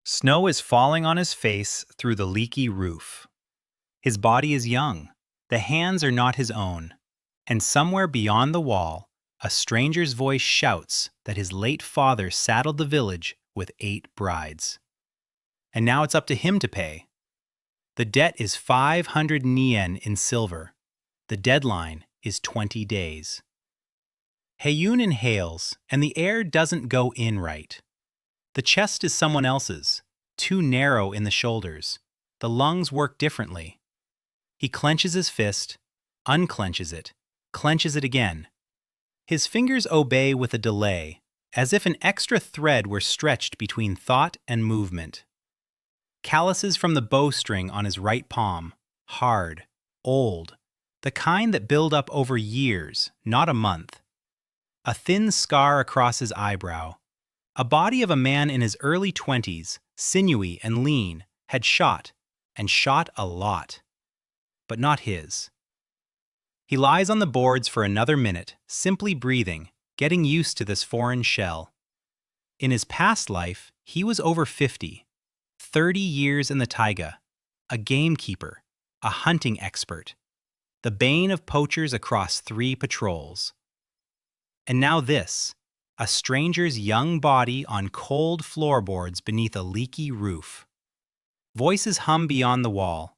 Snow is falling on his face through the leaky roof. His body is young, the hands are not his own, and somewhere beyond the wall, a stranger's voice shouts that his late father saddled the village with 8 brides. And now it's up to him to pay. The debt is 500 nien in silver. The deadline is 20 days. Hayun inhales, and the air doesn't go in right. The chest is someone else's, too narrow in the shoulders. The lungs work differently. He clenches his fist, unclenches it, clenches it again. His fingers obey with a delay, as if an extra thread were stretched between thought and movement. Calluses from the bowstring on his right palm, hard, old, the kind that build up over years, not a month. A thin scar across his eyebrow. A body of a man in his early 20s, sinewy and lean, had shot, and shot a lot. But not his. He lies on the boards for another minute, simply breathing, getting used to this foreign shell. In his past life, he was over 50, 30 years in the taiga, a gamekeeper, a hunting expert, the bane of poachers across 3 patrols. And now this, a stranger's young body on cold floorboards beneath a leaky roof. Voices hum beyond the wall.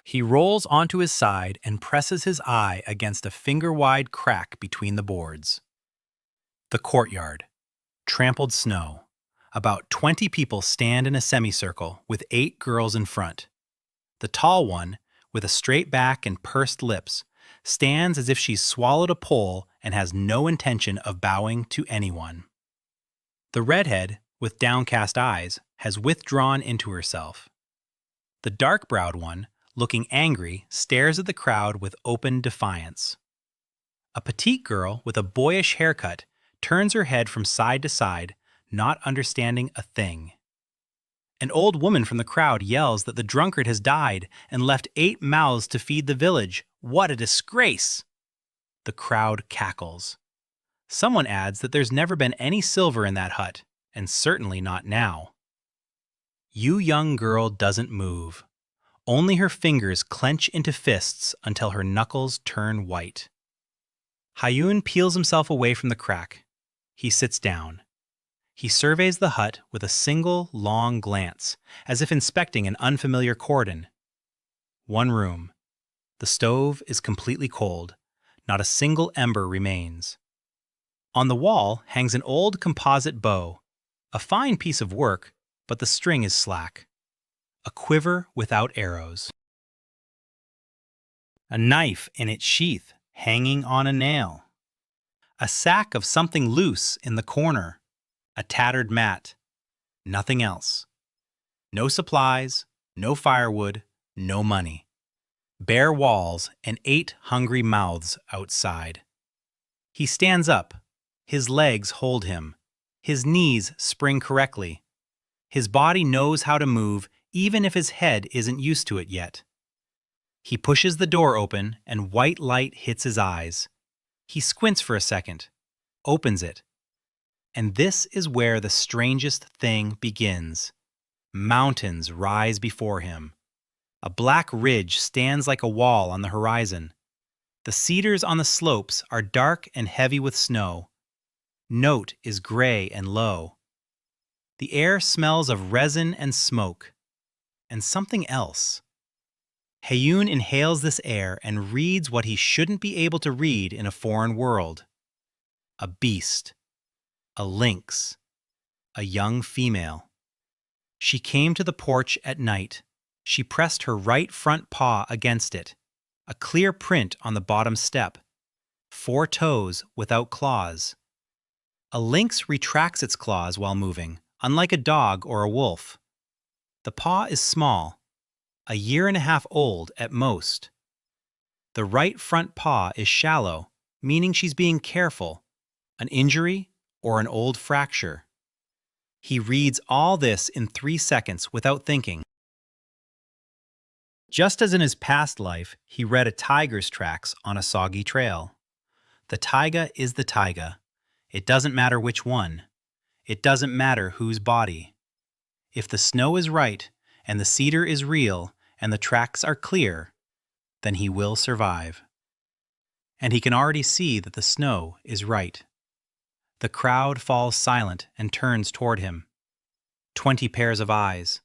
He rolls onto his side and presses his eye against a finger-wide crack between the boards. The courtyard. Trampled snow. About 20 people stand in a semicircle with 8 girls in front. The tall one, with a straight back and pursed lips, stands as if she's swallowed a pole and has no intention of bowing to anyone. The redhead, with downcast eyes, has withdrawn into herself. The dark-browed one, looking angry, stares at the crowd with open defiance. A petite girl with a boyish haircut turns her head from side to side, not understanding a thing. An old woman from the crowd yells that the drunkard has died and left 8 mouths to feed the village. What a disgrace! The crowd cackles. Someone adds that there's never been any silver in that hut, and certainly not now. You young girl doesn't move. Only her fingers clench into fists until her knuckles turn white. Hayun peels himself away from the crack. He sits down. He surveys the hut with a single, long glance, as if inspecting an unfamiliar cordon. 1 room. The stove is completely cold. Not a single ember remains. On the wall hangs an old composite bow, a fine piece of work, but the string is slack. A quiver without arrows. A knife in its sheath hanging on a nail. A sack of something loose in the corner. A tattered mat. Nothing else. No supplies, no firewood, no money. Bare walls and 8 hungry mouths outside. He stands up. His legs hold him. His knees spring correctly. His body knows how to move even if his head isn't used to it yet. He pushes the door open and white light hits his eyes. He squints for a second, opens it. And this is where the strangest thing begins. Mountains rise before him. A black ridge stands like a wall on the horizon. The cedars on the slopes are dark and heavy with snow. Note is gray and low. The air smells of resin and smoke. And something else. Hayun inhales this air and reads what he shouldn't be able to read in a foreign world. A beast. A lynx. A young female. She came to the porch at night. She pressed her right front paw against it. A clear print on the bottom step. 4 toes without claws. A lynx retracts its claws while moving, unlike a dog or a wolf. The paw is small, a 1.5 years old at most. The right front paw is shallow, meaning she's being careful. An injury or an old fracture. He reads all this in 3 seconds without thinking. Just as in his past life, he read a tiger's tracks on a soggy trail. The taiga is the taiga. It doesn't matter which one. It doesn't matter whose body. If the snow is right, and the cedar is real, and the tracks are clear, then he will survive. And he can already see that the snow is right. The crowd falls silent and turns toward him. 20 pairs of eyes.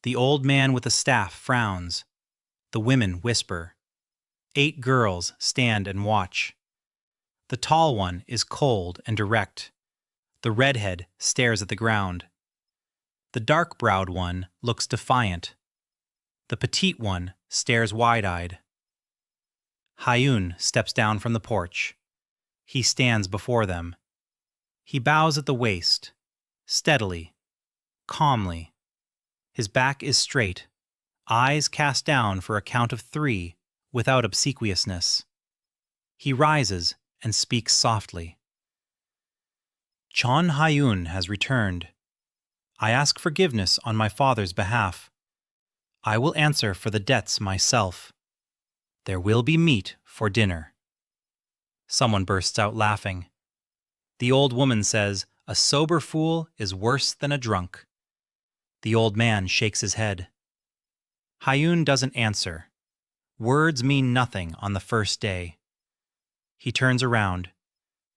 The old man with the staff frowns. The women whisper. 8 girls stand and watch. The tall one is cold and direct. The redhead stares at the ground. The dark-browed one looks defiant. The petite one stares wide-eyed. Hayun steps down from the porch. He stands before them. He bows at the waist, steadily, calmly. His back is straight, eyes cast down for a count of 3 without obsequiousness. He rises and speaks softly. Chon Hayun has returned. I ask forgiveness on my father's behalf. I will answer for the debts myself. There will be meat for dinner. Someone bursts out laughing. The old woman says, a sober fool is worse than a drunk. The old man shakes his head. Hayun doesn't answer. Words mean nothing on the first day. He turns around,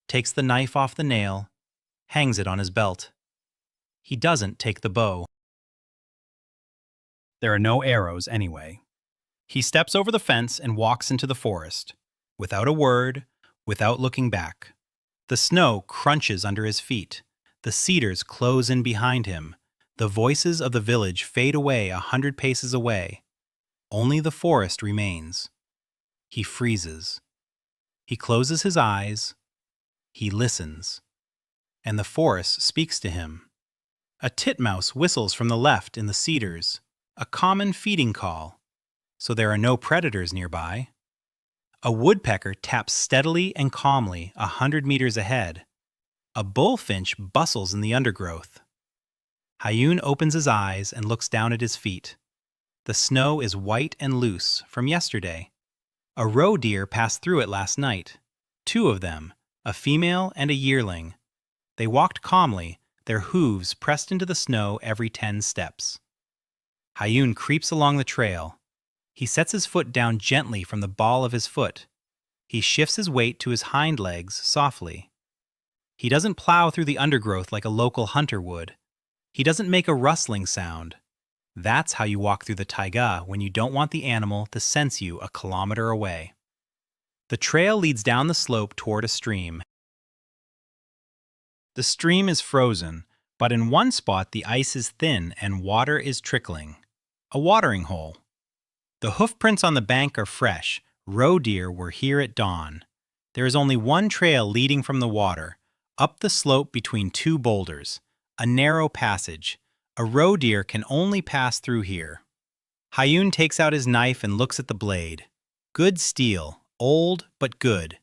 takes the knife off the nail, hangs it on his belt. He doesn't take the bow. There are no arrows anyway. He steps over the fence and walks into the forest, without a word, without looking back. The snow crunches under his feet. The cedars close in behind him. The voices of the village fade away 100 paces away. Only the forest remains. He freezes. He closes his eyes. He listens. And the forest speaks to him. A titmouse whistles from the left in the cedars, a common feeding call, so there are no predators nearby. A woodpecker taps steadily and calmly 100 meters ahead. A bullfinch bustles in the undergrowth. Hayun opens his eyes and looks down at his feet. The snow is white and loose from yesterday. A roe deer passed through it last night. 2 of them, a female and a yearling. They walked calmly, their hooves pressed into the snow every 10 steps. Hayun creeps along the trail. He sets his foot down gently from the ball of his foot. He shifts his weight to his hind legs softly. He doesn't plow through the undergrowth like a local hunter would. He doesn't make a rustling sound. That's how you walk through the taiga when you don't want the animal to sense you a kilometer away. The trail leads down the slope toward a stream. The stream is frozen, but in one spot the ice is thin and water is trickling. A watering hole. The hoofprints on the bank are fresh. Roe deer were here at dawn. There is only one trail leading from the water, up the slope between 2 boulders. A narrow passage. A roe deer can only pass through here. Hayun takes out his knife and looks at the blade. Good steel, old but good.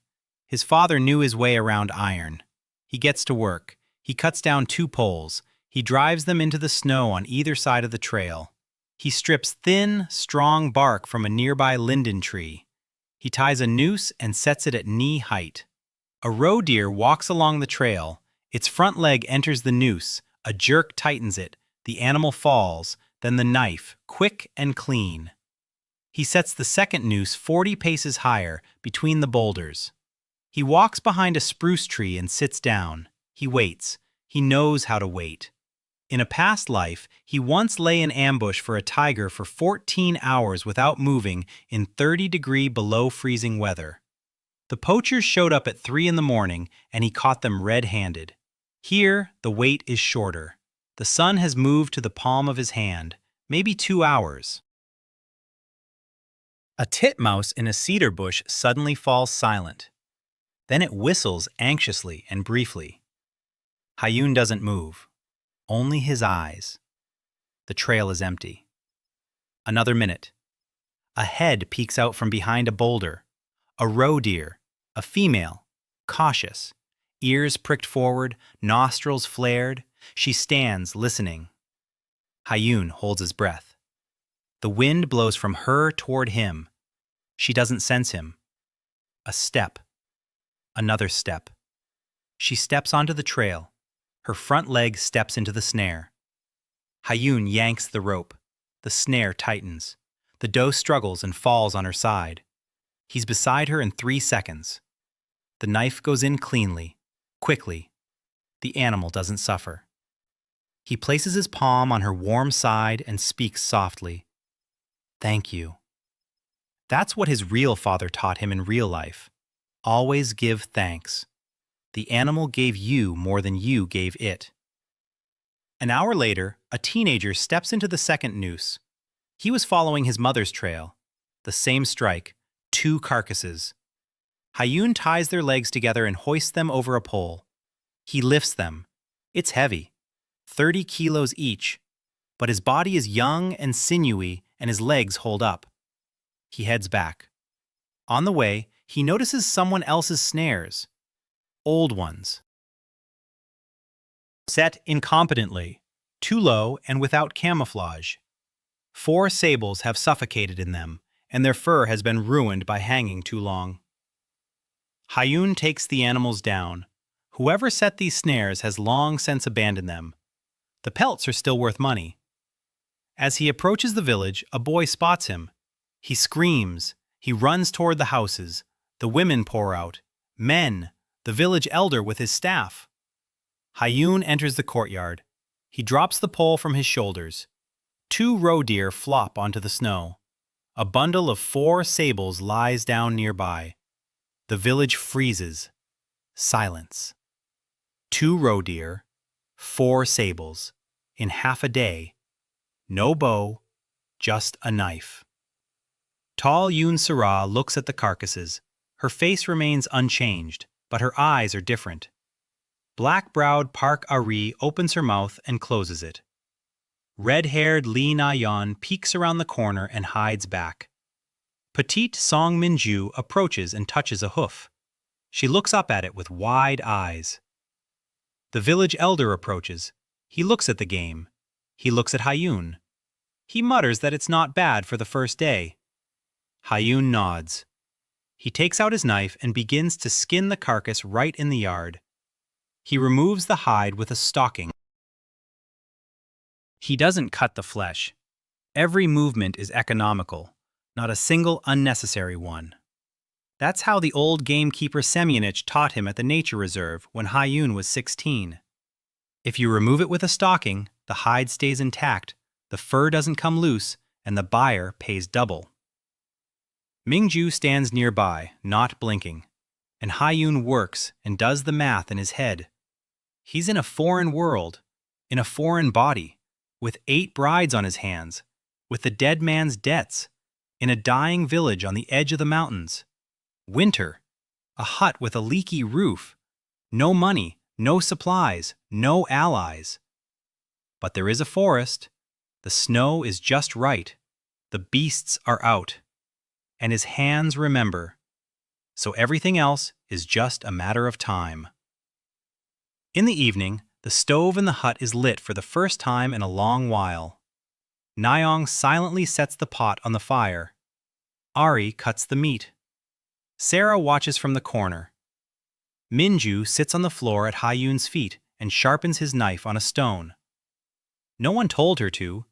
His father knew his way around iron. He gets to work. He cuts down 2 poles. He drives them into the snow on either side of the trail. He strips thin, strong bark from a nearby linden tree. He ties a noose and sets it at knee height. A roe deer walks along the trail. Its front leg enters the noose. A jerk tightens it. The animal falls, then the knife, quick and clean. He sets the second noose 40 paces higher, between the boulders. He walks behind a spruce tree and sits down. He waits. He knows how to wait. In a past life, he once lay in ambush for a tiger for 14 hours without moving in 30-degree below freezing weather. The poachers showed up at 3 in the morning, and he caught them red-handed. Here, the wait is shorter. The sun has moved to the palm of his hand, maybe 2 hours. A titmouse in a cedar bush suddenly falls silent. Then it whistles anxiously and briefly. Hayun doesn't move. Only his eyes. The trail is empty. Another minute. A head peeks out from behind a boulder. A roe deer, a female, cautious. Ears pricked forward, nostrils flared. She stands, listening. Hayun holds his breath. The wind blows from her toward him. She doesn't sense him. A step. Another step. She steps onto the trail. Her front leg steps into the snare. Hayun yanks the rope. The snare tightens. The doe struggles and falls on her side. He's beside her in 3 seconds. The knife goes in cleanly, quickly. The animal doesn't suffer. He places his palm on her warm side and speaks softly. "Thank you." That's what his real father taught him in real life. Always give thanks. The animal gave you more than you gave it. An hour later, a teenager steps into the second noose. He was following his mother's trail. The same strike, 2 carcasses. Hayun ties their legs together and hoists them over a pole. He lifts them. It's heavy, 30 kilos each, but his body is young and sinewy and his legs hold up. He heads back. On the way, he notices someone else's snares. Old ones. Set incompetently, too low and without camouflage. 4 sables have suffocated in them, and their fur has been ruined by hanging too long. Hayun takes the animals down. Whoever set these snares has long since abandoned them. The pelts are still worth money. As he approaches the village, a boy spots him. He screams. He runs toward the houses. The women pour out. Men. The village elder with his staff. Hayun enters the courtyard. He drops the pole from his shoulders. 2 roe deer flop onto the snow. A bundle of 4 sables lies down nearby. The village freezes. Silence. 2 roe deer, 4 sables, in half a day. No bow, just a knife. Tall Yun Sara looks at the carcasses. Her face remains unchanged, but her eyes are different. Black-browed Park Ari opens her mouth and closes it. Red-haired Lee Na-yeon peeks around the corner and hides back. Petite Song Min-ju approaches and touches a hoof. She looks up at it with wide eyes. The village elder approaches. He looks at the game. He looks at Hayun. He mutters that it's not bad for the first day. Hayun nods. He takes out his knife and begins to skin the carcass right in the yard. He removes the hide with a stalking. He doesn't cut the flesh. Every movement is economical, not a single unnecessary one. That's how the old gamekeeper Semyonich taught him at the nature reserve when Hayun was 16. If you remove it with a stalking, the hide stays intact, the fur doesn't come loose, and the buyer pays double. Mingju stands nearby, not blinking, and Hayun works and does the math in his head. He's in a foreign world, in a foreign body, with 8 brides on his hands, with the dead man's debts, in a dying village on the edge of the mountains. Winter, a hut with a leaky roof, no money, no supplies, no allies. But there is a forest, the snow is just right, the beasts are out, and his hands remember, so everything else is just a matter of time. In the evening, the stove in the hut is lit for the first time in a long while. Nayeon silently sets the pot on the fire. Ari cuts the meat. Sarah watches from the corner. Minju sits on the floor at Hayun's feet and sharpens his knife on a stone. No one told her to.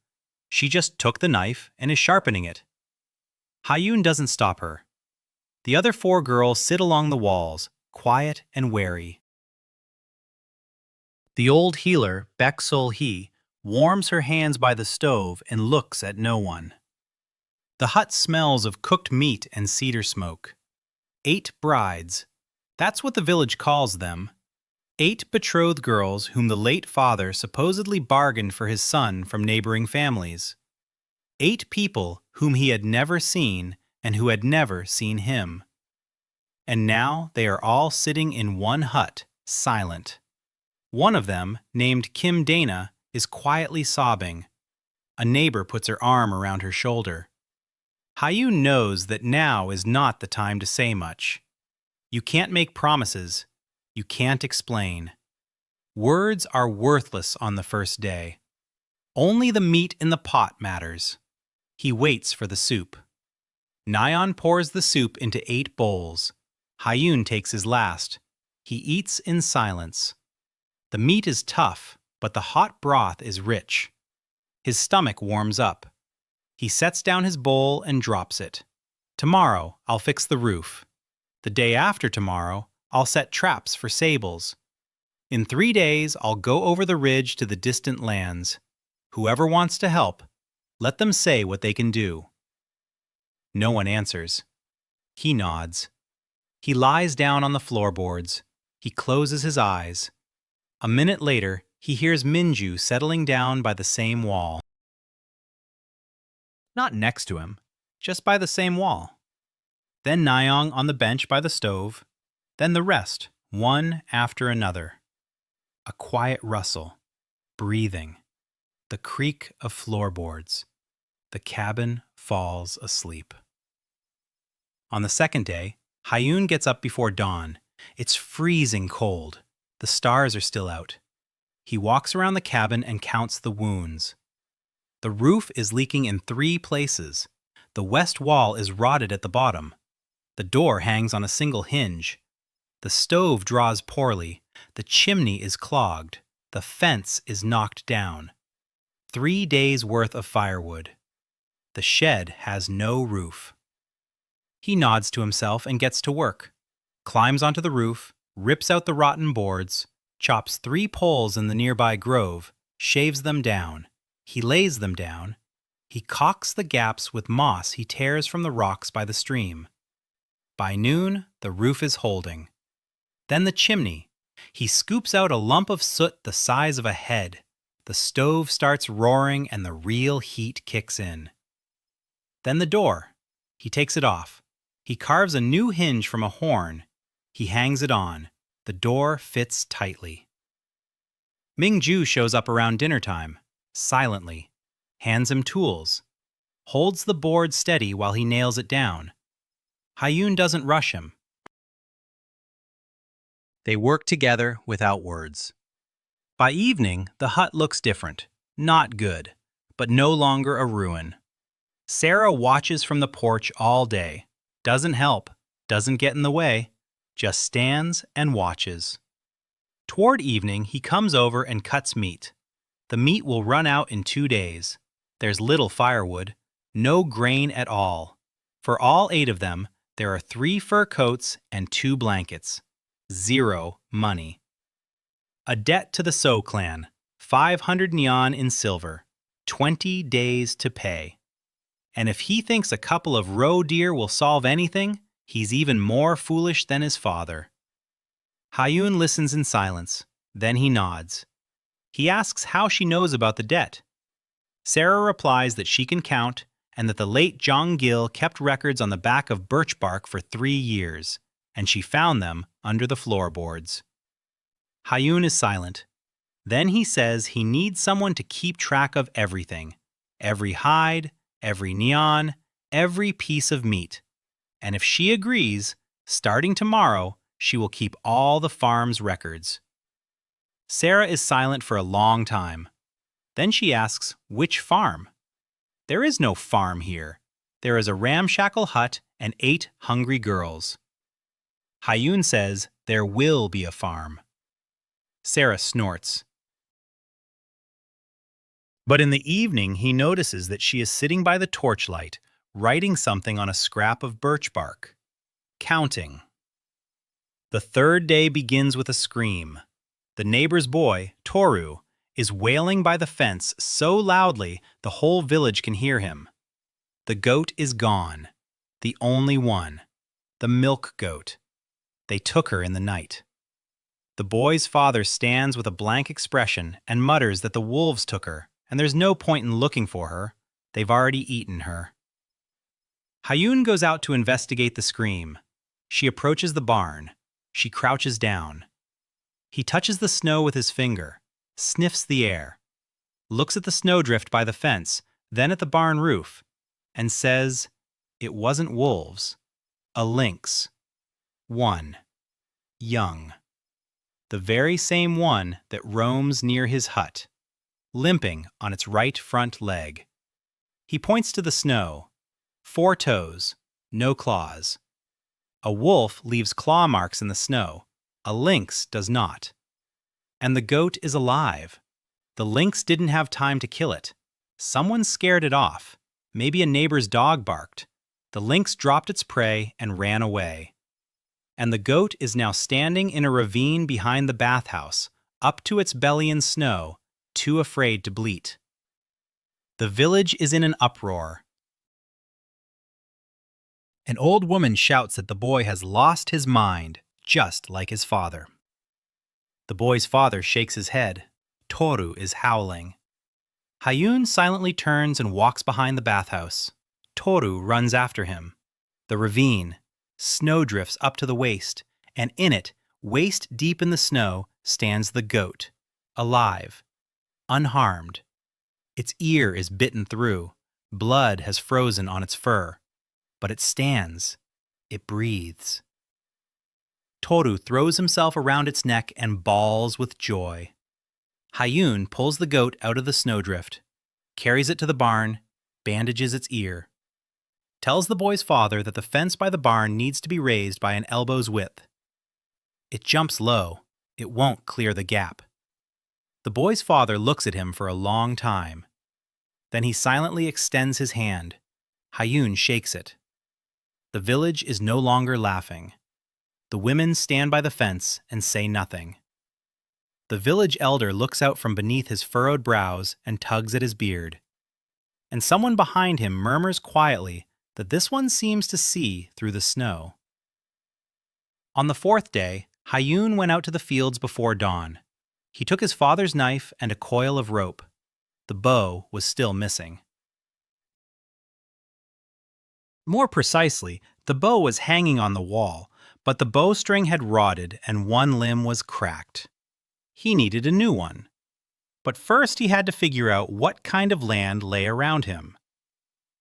She just took the knife and is sharpening it. Hayun doesn't stop her. The other 4 girls sit along the walls, quiet and wary. The old healer, Baek Sol-hee, warms her hands by the stove and looks at no one. The hut smells of cooked meat and cedar smoke. 8 brides. That's what the village calls them. 8 betrothed girls whom the late father supposedly bargained for his son from neighboring families. 8 people whom he had never seen and who had never seen him. And now they are all sitting in one hut, silent. One of them, named Kim Dana, is quietly sobbing. A neighbor puts her arm around her shoulder. Hayun knows that now is not the time to say much. You can't make promises. You can't explain. Words are worthless on the first day. Only the meat in the pot matters. He waits for the soup. Nayeon pours the soup into 8 bowls. Hayun takes his last. He eats in silence. The meat is tough, but the hot broth is rich. His stomach warms up. He sets down his bowl and drops it. Tomorrow, I'll fix the roof. The day after tomorrow, I'll set traps for sables. In 3 days, I'll go over the ridge to the distant lands. Whoever wants to help, let them say what they can do. No one answers. He nods. He lies down on the floorboards. He closes his eyes. A minute later, he hears Minju settling down by the same wall. Not next to him, just by the same wall. Then Nyong on the bench by the stove. Then the rest, one after another. A quiet rustle, breathing, the creak of floorboards. The cabin falls asleep. On the second day, Hayun gets up before dawn. It's freezing cold. The stars are still out. He walks around the cabin and counts the wounds. The roof is leaking in 3 places. The west wall is rotted at the bottom. The door hangs on a single hinge. The stove draws poorly. The chimney is clogged. The fence is knocked down. 3 days' worth of firewood. The shed has no roof. He nods to himself and gets to work. Climbs onto the roof, rips out the rotten boards, chops 3 poles in the nearby grove, shaves them down. He lays them down. He caulks the gaps with moss he tears from the rocks by the stream. By noon, the roof is holding. Then the chimney. He scoops out a lump of soot the size of a head. The stove starts roaring and the real heat kicks in. Then the door. He takes it off. He carves a new hinge from a horn. He hangs it on. The door fits tightly. Mingju shows up around dinner time, silently, hands him tools, holds the board steady while he nails it down. Hayun doesn't rush him. They work together without words. By evening, the hut looks different. Not good, but no longer a ruin. Sarah watches from the porch all day. Doesn't help, doesn't get in the way, just stands and watches. Toward evening, he comes over and cuts meat. The meat will run out in 2 days. There's little firewood, no grain at all. For all 8 of them, there are 3 fur coats and 2 blankets. 0 money. A debt to the So clan, 500 nyan in silver, 20 days to pay. And if he thinks a couple of roe deer will solve anything, he's even more foolish than his father. Hayun listens in silence, then he nods. He asks how she knows about the debt. Sarah replies that she can count and that the late Jong Gil kept records on the back of birch bark for 3 years, and she found them under the floorboards. Hayun is silent. Then he says he needs someone to keep track of everything. Every hide, every nyan, every piece of meat. And if she agrees, starting tomorrow, she will keep all the farm's records. Sarah is silent for a long time. Then she asks, which farm? There is no farm here. There is a ramshackle hut and 8 hungry girls. Hayun says there will be a farm. Sarah snorts. But in the evening, he notices that she is sitting by the torchlight, writing something on a scrap of birch bark. Counting. The 3rd day begins with a scream. The neighbor's boy, Toru, is wailing by the fence so loudly the whole village can hear him. The goat is gone. The only one. The milk goat. They took her in the night. The boy's father stands with a blank expression and mutters that the wolves took her, and there's no point in looking for her. They've already eaten her. Hayun goes out to investigate the scream. She approaches the barn. She crouches down. He touches the snow with his finger, sniffs the air, looks at the snowdrift by the fence, then at the barn roof, and says, it wasn't wolves. A lynx. 1. Young. The very same one that roams near his hut, limping on its right front leg. He points to the snow. 4 toes, no claws. A wolf leaves claw marks in the snow. A lynx does not. And the goat is alive. The lynx didn't have time to kill it. Someone scared it off. Maybe a neighbor's dog barked. The lynx dropped its prey and ran away. And the goat is now standing in a ravine behind the bathhouse, up to its belly in snow, too afraid to bleat. The village is in an uproar. An old woman shouts that the boy has lost his mind, just like his father. The boy's father shakes his head. Toru is howling. Hayun silently turns and walks behind the bathhouse. Toru runs after him. The ravine. Snow drifts up to the waist, and in it, waist deep in the snow, stands the goat, alive, unharmed. Its ear is bitten through. Blood has frozen on its fur. But it stands. It breathes. Toru throws himself around its neck and bawls with joy. Hayun pulls the goat out of the snowdrift, carries it to the barn, bandages its ear, tells the boy's father that the fence by the barn needs to be raised by an elbow's width. It jumps low. It won't clear the gap. The boy's father looks at him for a long time. Then he silently extends his hand. Hayun shakes it. The village is no longer laughing. The women stand by the fence and say nothing. The village elder looks out from beneath his furrowed brows and tugs at his beard. And someone behind him murmurs quietly that this one seems to see through the snow. On the fourth day, Hayun went out to the fields before dawn. He took his father's knife and a coil of rope. The bow was still missing. More precisely, the bow was hanging on the wall, but the bowstring had rotted and one limb was cracked. He needed a new one. But first he had to figure out what kind of land lay around him.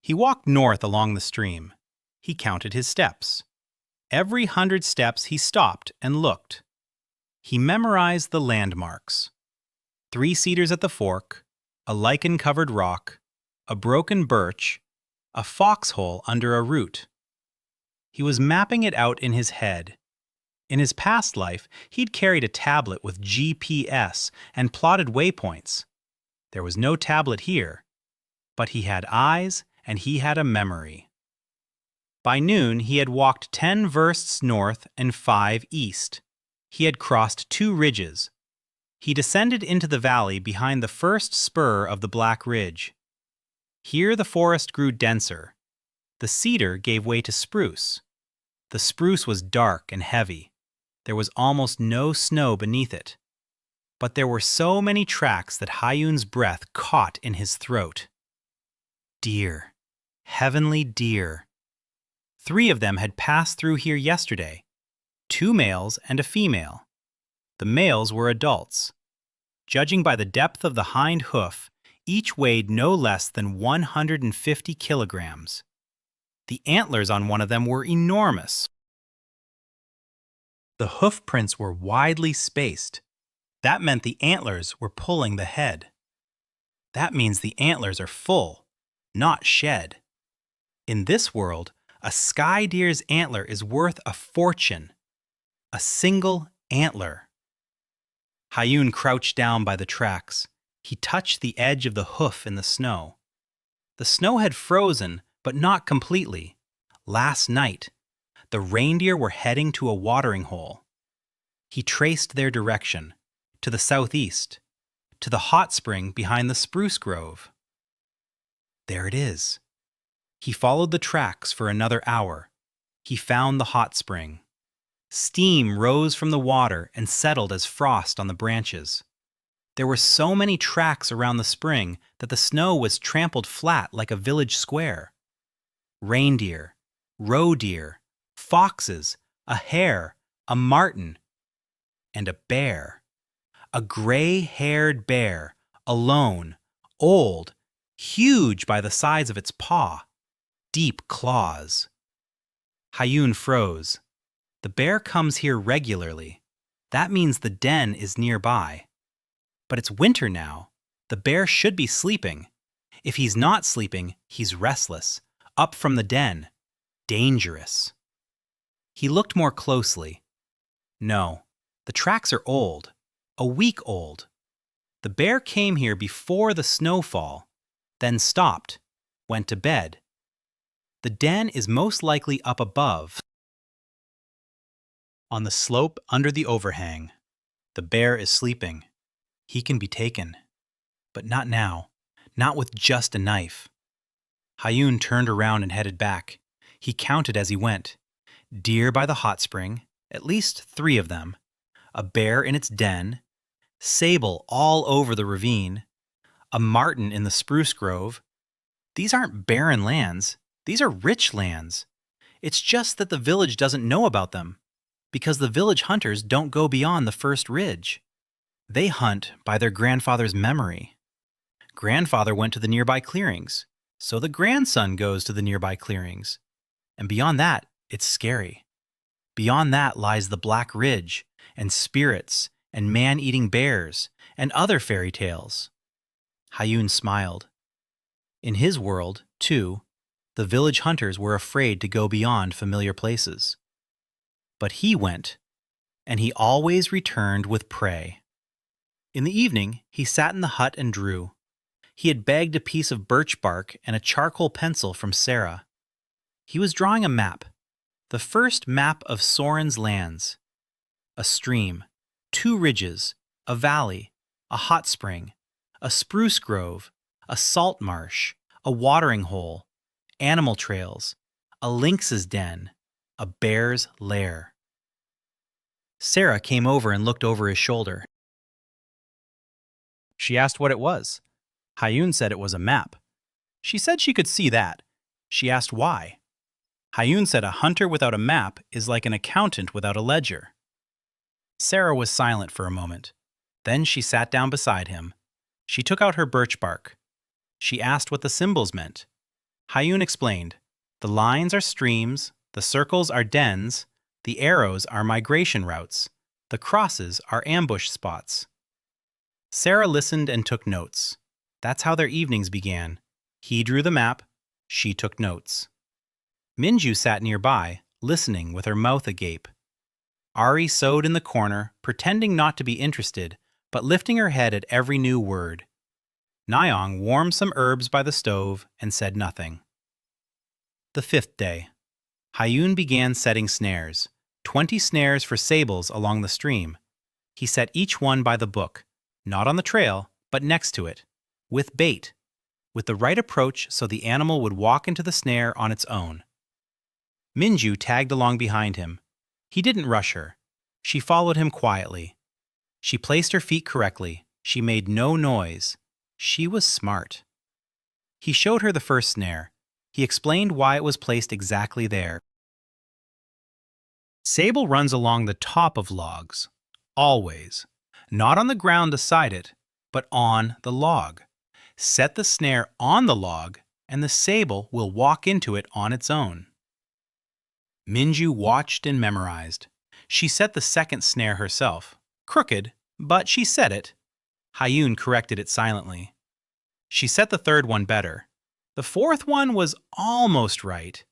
He walked north along the stream. He counted his steps. Every 100 steps he stopped and looked. He memorized the landmarks. 3 cedars at the fork, a lichen-covered rock, a broken birch, a foxhole under a root. He was mapping it out in his head. In his past life, he'd carried a tablet with GPS and plotted waypoints. There was no tablet here, but he had eyes and he had a memory. By noon, he had walked 10 versts north and 5 east. He had crossed 2 ridges. He descended into the valley behind the first spur of the Black Ridge. Here the forest grew denser. The cedar gave way to spruce. The spruce was dark and heavy. There was almost no snow beneath it. But there were so many tracks that Hayun's breath caught in his throat. Deer. Heavenly deer. 3 of them had passed through here yesterday. 2 males and a female. The males were adults. Judging by the depth of the hind hoof, each weighed no less than 150 kilograms. The antlers on one of them were enormous. The hoof prints were widely spaced. That meant the antlers were pulling the head. That means the antlers are full, not shed. In this world, a sky deer's antler is worth a fortune. A single antler. Hayun crouched down by the tracks. He touched the edge of the hoof in the snow. The snow had frozen, but not completely. Last night, the reindeer were heading to a watering hole. He traced their direction, to the southeast, to the hot spring behind the spruce grove. There it is. He followed the tracks for another hour. He found the hot spring. Steam rose from the water and settled as frost on the branches. There were so many tracks around the spring that the snow was trampled flat like a village square. Reindeer, roe deer, foxes, a hare, a marten, and a bear. A gray-haired bear, alone, old, huge by the size of its paw, deep claws. Hayun froze. The bear comes here regularly. That means the den is nearby. But it's winter now. The bear should be sleeping. If he's not sleeping, he's restless, up from the den. Dangerous. He looked more closely. No, the tracks are old. a week old. The bear came here before the snowfall, then stopped, went to bed. The den is most likely up above, on the slope under the overhang. The bear is sleeping. He can be taken. But not now, not with just a knife. Hayun turned around and headed back. He counted as he went. Deer by the hot spring, at least 3 of them. A bear in its den. Sable all over the ravine. A marten in the spruce grove. These aren't barren lands. These are rich lands. It's just that the village doesn't know about them, because the village hunters don't go beyond the first ridge. They hunt by their grandfather's memory. Grandfather went to the nearby clearings, so the grandson goes to the nearby clearings. And beyond that, it's scary. Beyond that lies the Black Ridge, and spirits, and man-eating bears, and other fairy tales. Hayun smiled. In his world, too, the village hunters were afraid to go beyond familiar places. But he went, and he always returned with prey. In the evening, he sat in the hut and drew. He had begged a piece of birch bark and a charcoal pencil from Sarah. He was drawing a map, the first map of Soren's lands. A stream, 2 ridges, a valley, a hot spring, a spruce grove, a salt marsh, a watering hole, animal trails, a lynx's den, a bear's lair. Sarah came over and looked over his shoulder. She asked what it was. Hayun said it was a map. She said she could see that. She asked why. Hayun said a hunter without a map is like an accountant without a ledger. Sarah was silent for a moment. Then she sat down beside him. She took out her birch bark. She asked what the symbols meant. Hayun explained. The lines are streams, the circles are dens, the arrows are migration routes, the crosses are ambush spots. Sarah listened and took notes. That's how their evenings began. He drew the map, she took notes. Minju sat nearby, listening with her mouth agape. Ari sewed in the corner, pretending not to be interested, but lifting her head at every new word. Nyong warmed some herbs by the stove and said nothing. The 5th day. Hayun began setting snares, 20 snares for sables along the stream. He set each one by the book, not on the trail, but next to it, with bait, with the right approach so the animal would walk into the snare on its own. Minju tagged along behind him. He didn't rush her. She followed him quietly. She placed her feet correctly. She made no noise. She was smart. He showed her the first snare. He explained why it was placed exactly there. Sable runs along the top of logs, always, not on the ground beside it, but on the log. Set the snare on the log, and the sable will walk into it on its own. Minju watched and memorized. She set the second snare herself. Crooked, but she set it. Hayun corrected it silently. She set the third one better. The fourth one was almost right.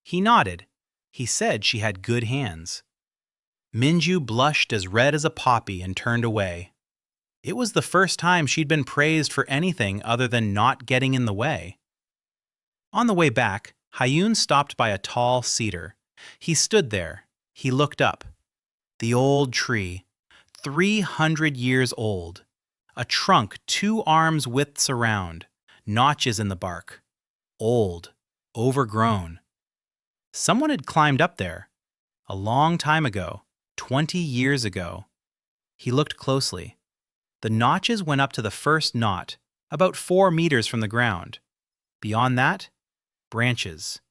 He nodded. He said she had good hands. Minju blushed as red as a poppy and turned away. It was the first time she'd been praised for anything other than not getting in the way. On the way back, Hayun stopped by a tall cedar. He stood there. He looked up. The old tree, 300 years old. A trunk 2 arms widths around, notches in the bark. Old, overgrown. Someone had climbed up there. A long time ago, 20 years ago. He looked closely. The notches went up to the first knot, about 4 meters from the ground. Beyond that, branches.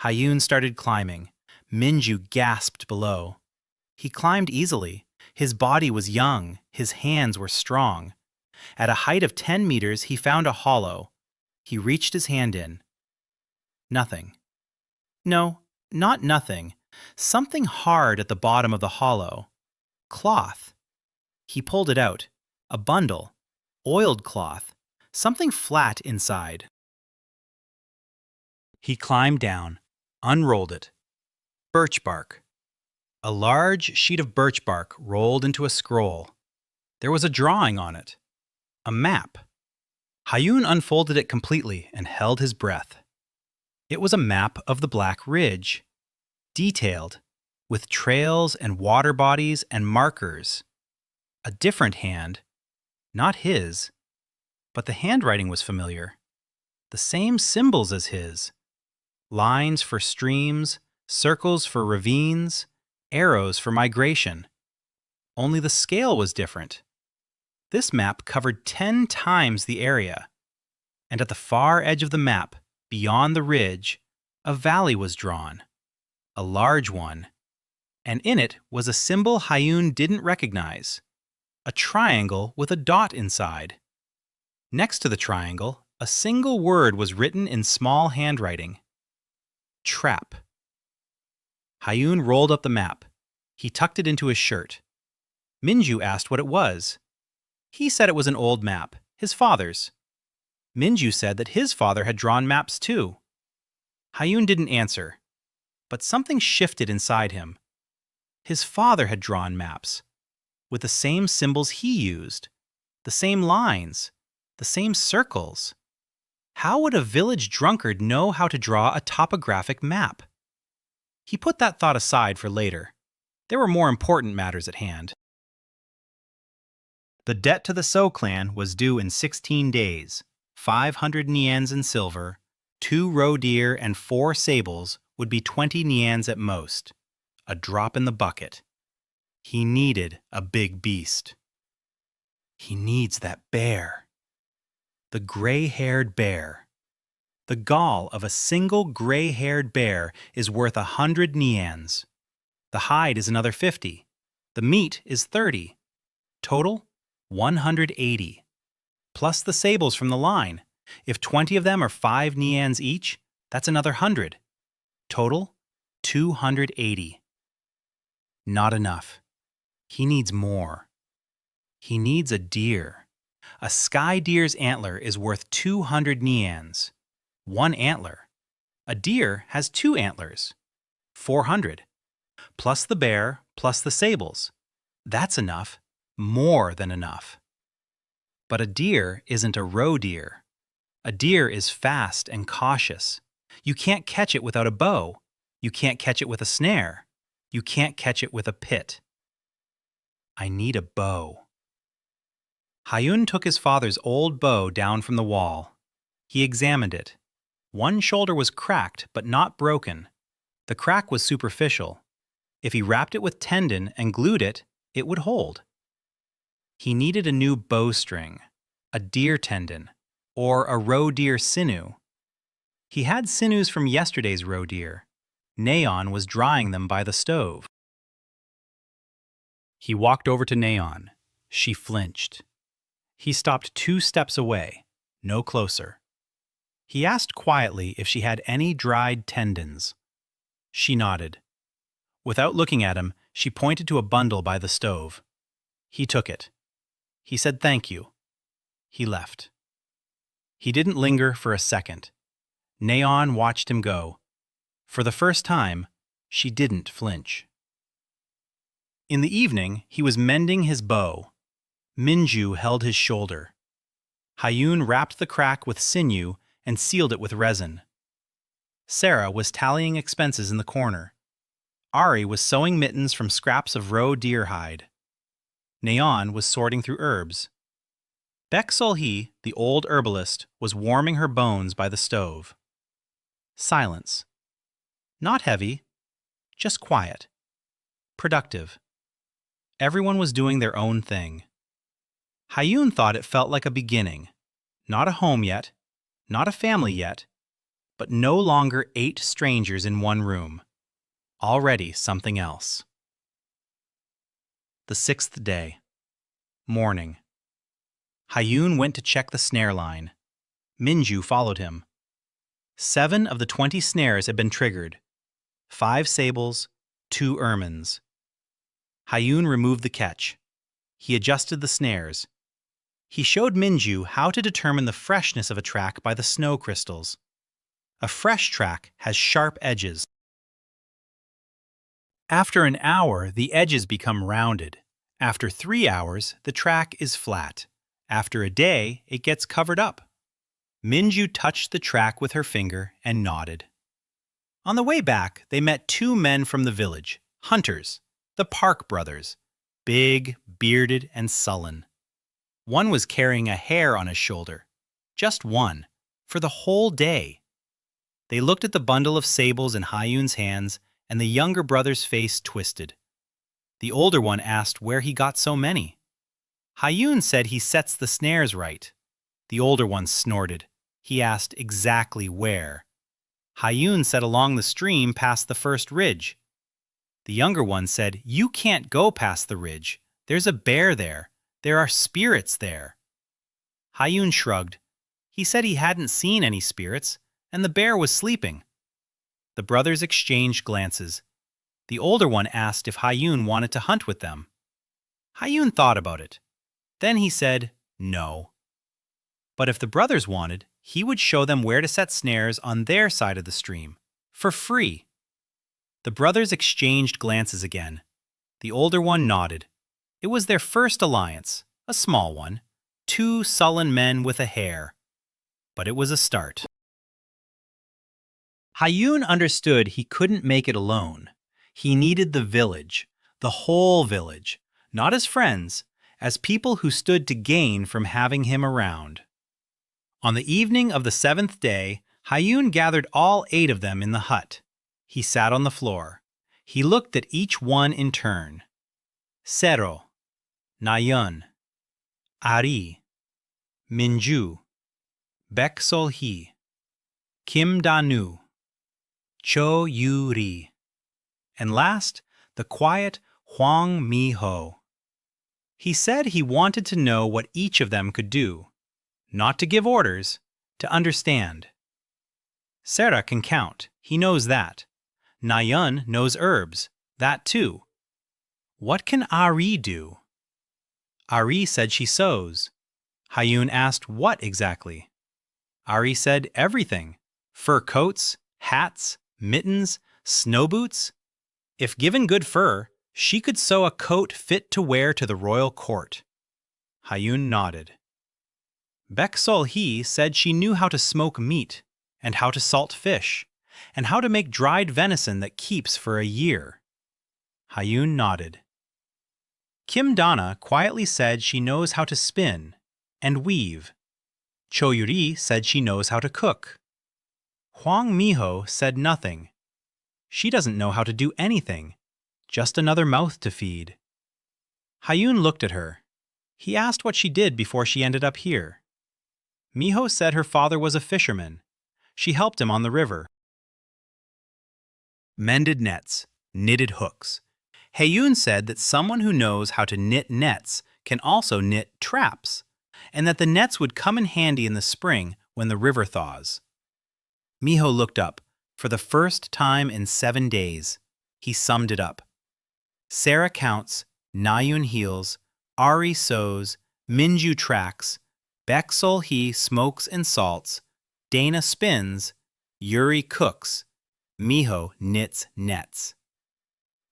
Hayun started climbing. Minju gasped below. He climbed easily. His body was young. His hands were strong. At a height of 10 meters, he found a hollow. He reached his hand in. Nothing. No, not nothing. Something hard at the bottom of the hollow. Cloth. He pulled it out. A bundle. Oiled cloth. Something flat inside. He climbed down, unrolled it. Birch bark. A large sheet of birch bark rolled into a scroll. There was a drawing on it. A map. Hayun unfolded it completely and held his breath. It was a map of the Black Ridge, detailed, with trails and water bodies and markers. A different hand, not his, but the handwriting was familiar. The same symbols as his. Lines for streams, circles for ravines, arrows for migration. Only the scale was different. This map covered 10 times the area, and at the far edge of the map, beyond the ridge, a valley was drawn, a large one, and in it was a symbol Hayun didn't recognize, a triangle with a dot inside. Next to the triangle, a single word was written in small handwriting. Trap. Hayun rolled up the map. He tucked it into his shirt. Minju asked what it was. He said it was an old map, his father's. Minju said that his father had drawn maps too. Hayun didn't answer, but something shifted inside him. His father had drawn maps, with the same symbols he used, the same lines, the same circles. How would a village drunkard know how to draw a topographic map? He put that thought aside for later. There were more important matters at hand. The debt to the So clan was due in 16 days. 500 nyans in silver, 2 roe deer and 4 sables would be 20 nyans at most. A drop in the bucket. He needed a big beast. He needs that bear. The gray-haired bear. The gall of a single gray-haired bear is worth 100 nyans. The hide is another 50. The meat is 30. Total, 180. Plus the sables from the line. If 20 of them are 5 nyans each, that's another 100. Total, 280. Not enough. He needs more. He needs a deer. A sky deer's antler is worth 200 nyans. 1 antler. A deer has 2 antlers. 400. Plus the bear, plus the sables. That's enough. More than enough. But a deer isn't a roe deer. A deer is fast and cautious. You can't catch it without a bow. You can't catch it with a snare. You can't catch it with a pit. I need a bow. Hayun took his father's old bow down from the wall. He examined it. One shoulder was cracked, but not broken. The crack was superficial. If he wrapped it with tendon and glued it, it would hold. He needed a new bowstring, a deer tendon, or a roe deer sinew. He had sinews from yesterday's roe deer. Naon was drying them by the stove. He walked over to Naon. She flinched. He stopped 2 steps away, no closer. He asked quietly if she had any dried tendons. She nodded. Without looking at him, she pointed to a bundle by the stove. He took it. He said thank you. He left. He didn't linger for a second. Naon watched him go. For the first time, she didn't flinch. In the evening, he was mending his bow. Minju held his shoulder. Hayun wrapped the crack with sinew and sealed it with resin. Sarah was tallying expenses in the corner. Ari was sewing mittens from scraps of roe deer hide. Naon was sorting through herbs. Bek Solhi, the old herbalist, was warming her bones by the stove. Silence. Not heavy, just quiet. Productive. Everyone was doing their own thing. Hayun thought it felt like a beginning. Not a home yet, not a family yet, but no longer 8 strangers in one room. Already something else. The 6th day. Morning. Hayun went to check the snare line. Minju followed him. 7 of the 20 snares had been triggered. 5 sables, 2 ermines. Hayun removed the catch. He adjusted the snares. He showed Minju how to determine the freshness of a track by the snow crystals. A fresh track has sharp edges. After an hour, the edges become rounded, After 3 hours, the track is flat. After a day, it gets covered up. Minju touched the track with her finger and nodded. On the way back, they met 2 men from the village, hunters, the Park brothers, big, bearded, and sullen. One was carrying a hare on his shoulder, just one, for the whole day. They looked at the bundle of sables in Hayun's hands, and the younger brother's face twisted. The older one asked where he got so many. Hayun said he sets the snares right. The older one snorted. He asked exactly where. Hayun said along the stream past the first ridge. The younger one said, "You can't go past the ridge. There's a bear there. There are spirits there." Hayun shrugged. He said he hadn't seen any spirits, and the bear was sleeping. The brothers exchanged glances. The older one asked if Hayun wanted to hunt with them. Hayun thought about it. Then he said no. But if the brothers wanted, he would show them where to set snares on their side of the stream, for free. The brothers exchanged glances again. The older one nodded. It was their first alliance, a small one, 2 sullen men with a hare. But it was a start. Hayun understood he couldn't make it alone. He needed the village, the whole village, not as friends, as people who stood to gain from having him around. On the evening of the 7th day, Hayun gathered all 8 of them in the hut. He sat on the floor. He looked at each one in turn. Sero, Nayun, Ari, Minju, Beksolhi, Kim Danu, Cho Yu-ri, and last, the quiet Hwang Mi-ho. He said he wanted to know what each of them could do, not to give orders, to understand. Sera can count, he knows that. Nayun knows herbs, that too. What can Ari do? Ari said she sews. Hayun asked what exactly. Ari said everything. Fur coats, hats, mittens, snow boots. If given good fur, she could sew a coat fit to wear to the royal court. Hayun nodded. Beksolhi said she knew how to smoke meat, and how to salt fish, and how to make dried venison that keeps for a year. Hayun nodded. Kim Dana quietly said she knows how to spin and weave. Cho Yuri said she knows how to cook. Hwang Mi-ho said nothing. She doesn't know how to do anything, just another mouth to feed. Hayun looked at her. He asked what she did before she ended up here. Mi-ho said her father was a fisherman. She helped him on the river. Mended nets, knitted hooks. Hayun said that someone who knows how to knit nets can also knit traps, and that the nets would come in handy in the spring when the river thaws. Mi-ho looked up. For the first time in 7 days, he summed it up. Sera counts, Nayun heals, Ari sews, Minju tracks, Beksolhi smokes and salts, Dana spins, Yuri cooks, Mi-ho knits nets.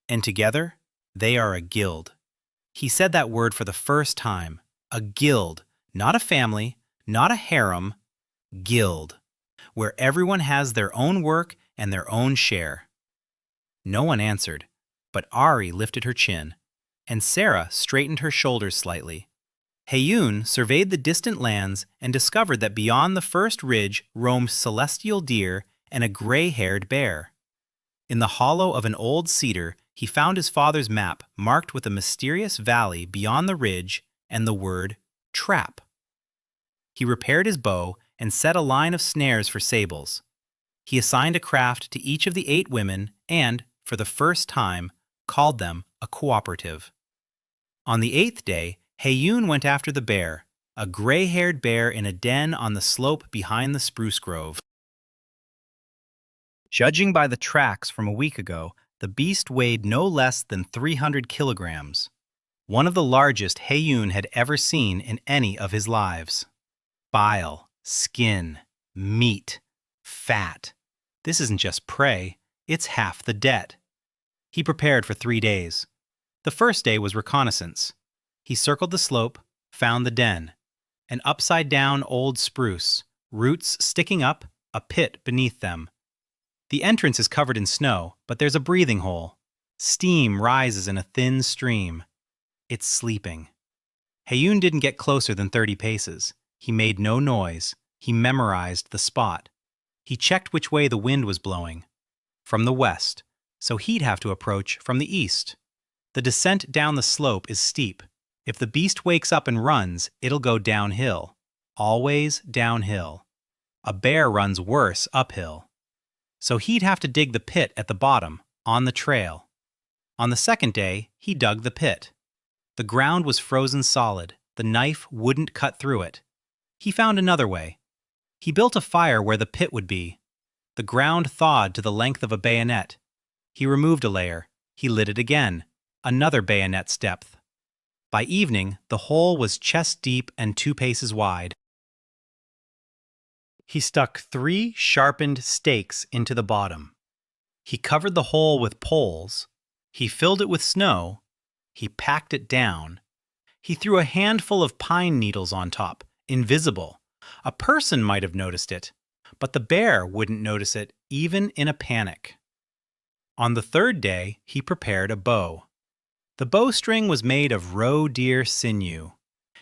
And together, they are a guild. He said that word for the first time. A guild, not a family, not a harem, guild, where everyone has their own work and their own share. No one answered, but Ari lifted her chin, and Sera straightened her shoulders slightly. Hayun surveyed the distant lands and discovered that beyond the first ridge roamed celestial deer and a gray-haired bear. In the hollow of an old cedar, he found his father's map marked with a mysterious valley beyond the ridge and the word trap. He repaired his bow and set a line of snares for sables. He assigned a craft to each of the 8 women and, for the first time, called them a cooperative. On the 8th day, Hayun went after the bear, a gray-haired bear in a den on the slope behind the spruce grove. Judging by the tracks from a week ago, the beast weighed no less than 300 kilograms, one of the largest Hayun had ever seen in any of his lives. Bile, skin, meat, fat. This isn't just prey, it's half the debt. He prepared for 3 days. The first day was reconnaissance. He circled the slope, found the den. An upside-down old spruce, roots sticking up, a pit beneath them. The entrance is covered in snow, but there's a breathing hole. Steam rises in a thin stream. It's sleeping. Hayun didn't get closer than 30 paces. He made no noise. He memorized the spot. He checked which way the wind was blowing. From the west, so he'd have to approach from the east. The descent down the slope is steep. If the beast wakes up and runs, it'll go downhill. Always downhill. A bear runs worse uphill. So he'd have to dig the pit at the bottom, on the trail. On the second day, he dug the pit. The ground was frozen solid. The knife wouldn't cut through it. He found another way. He built a fire where the pit would be. The ground thawed to the length of a bayonet. He removed a layer. He lit it again. Another bayonet's depth. By evening, the hole was chest deep and 2 paces wide. He stuck 3 sharpened stakes into the bottom. He covered the hole with poles. He filled it with snow. He packed it down. He threw a handful of pine needles on top, invisible. A person might have noticed it, but the bear wouldn't notice it, even in a panic. On the third day, he prepared a bow. The bowstring was made of roe deer sinew.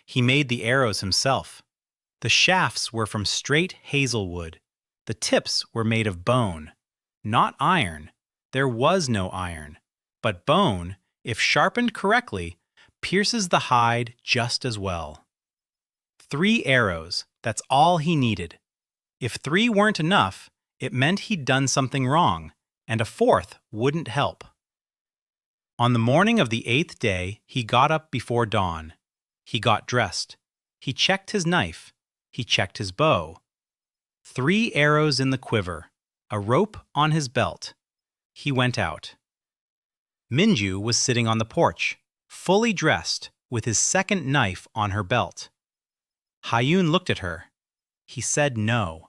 He made the arrows himself. The shafts were from straight hazelwood. The tips were made of bone. Not iron. There was no iron. But bone, if sharpened correctly, pierces the hide just as well. 3 arrows, that's all he needed. If 3 weren't enough, it meant he'd done something wrong, and a 4th wouldn't help. On the morning of the 8th day, he got up before dawn. He got dressed. He checked his knife. He checked his bow. 3 arrows in the quiver, a rope on his belt. He went out. Minju was sitting on the porch, fully dressed, with his second knife on her belt. Hayun looked at her. He said no.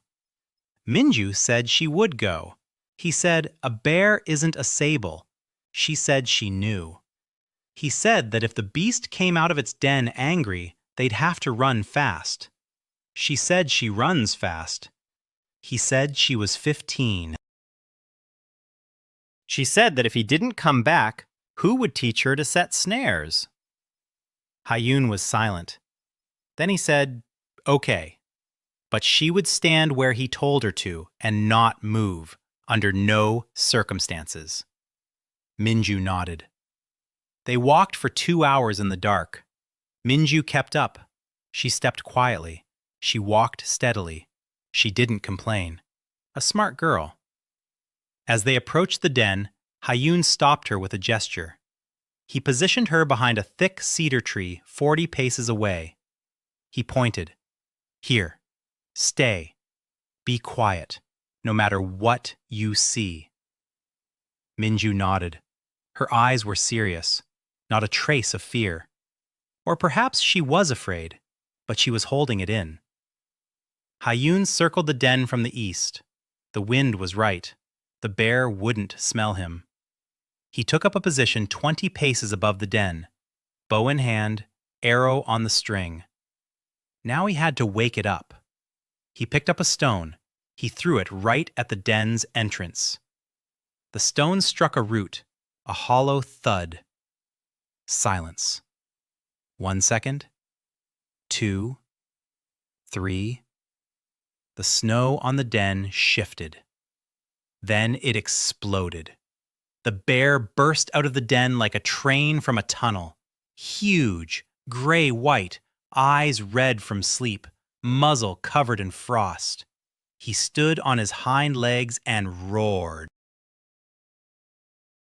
Minju said she would go. He said a bear isn't a sable. She said she knew. He said that if the beast came out of its den angry, they'd have to run fast. She said she runs fast. He said she was 15. She said that if he didn't come back, who would teach her to set snares? Hayun was silent. Then he said, okay. But she would stand where he told her to and not move, under no circumstances. Minju nodded. They walked for 2 hours in the dark. Minju kept up. She stepped quietly. She walked steadily. She didn't complain. A smart girl. As they approached the den, Hayun stopped her with a gesture. He positioned her behind a thick cedar tree 40 paces away. He pointed. Here. Stay. Be quiet, no matter what you see. Minju nodded. Her eyes were serious, not a trace of fear. Or perhaps she was afraid, but she was holding it in. Hayun circled the den from the east. The wind was right. The bear wouldn't smell him. He took up a position 20 paces above the den, bow in hand, arrow on the string. Now he had to wake it up. He picked up a stone. He threw it right at the den's entrance. The stone struck a root, a hollow thud. Silence. 1 second. 2. 3. The snow on the den shifted. Then it exploded. The bear burst out of the den like a train from a tunnel. Huge, gray-white, eyes red from sleep, muzzle covered in frost. He stood on his hind legs and roared.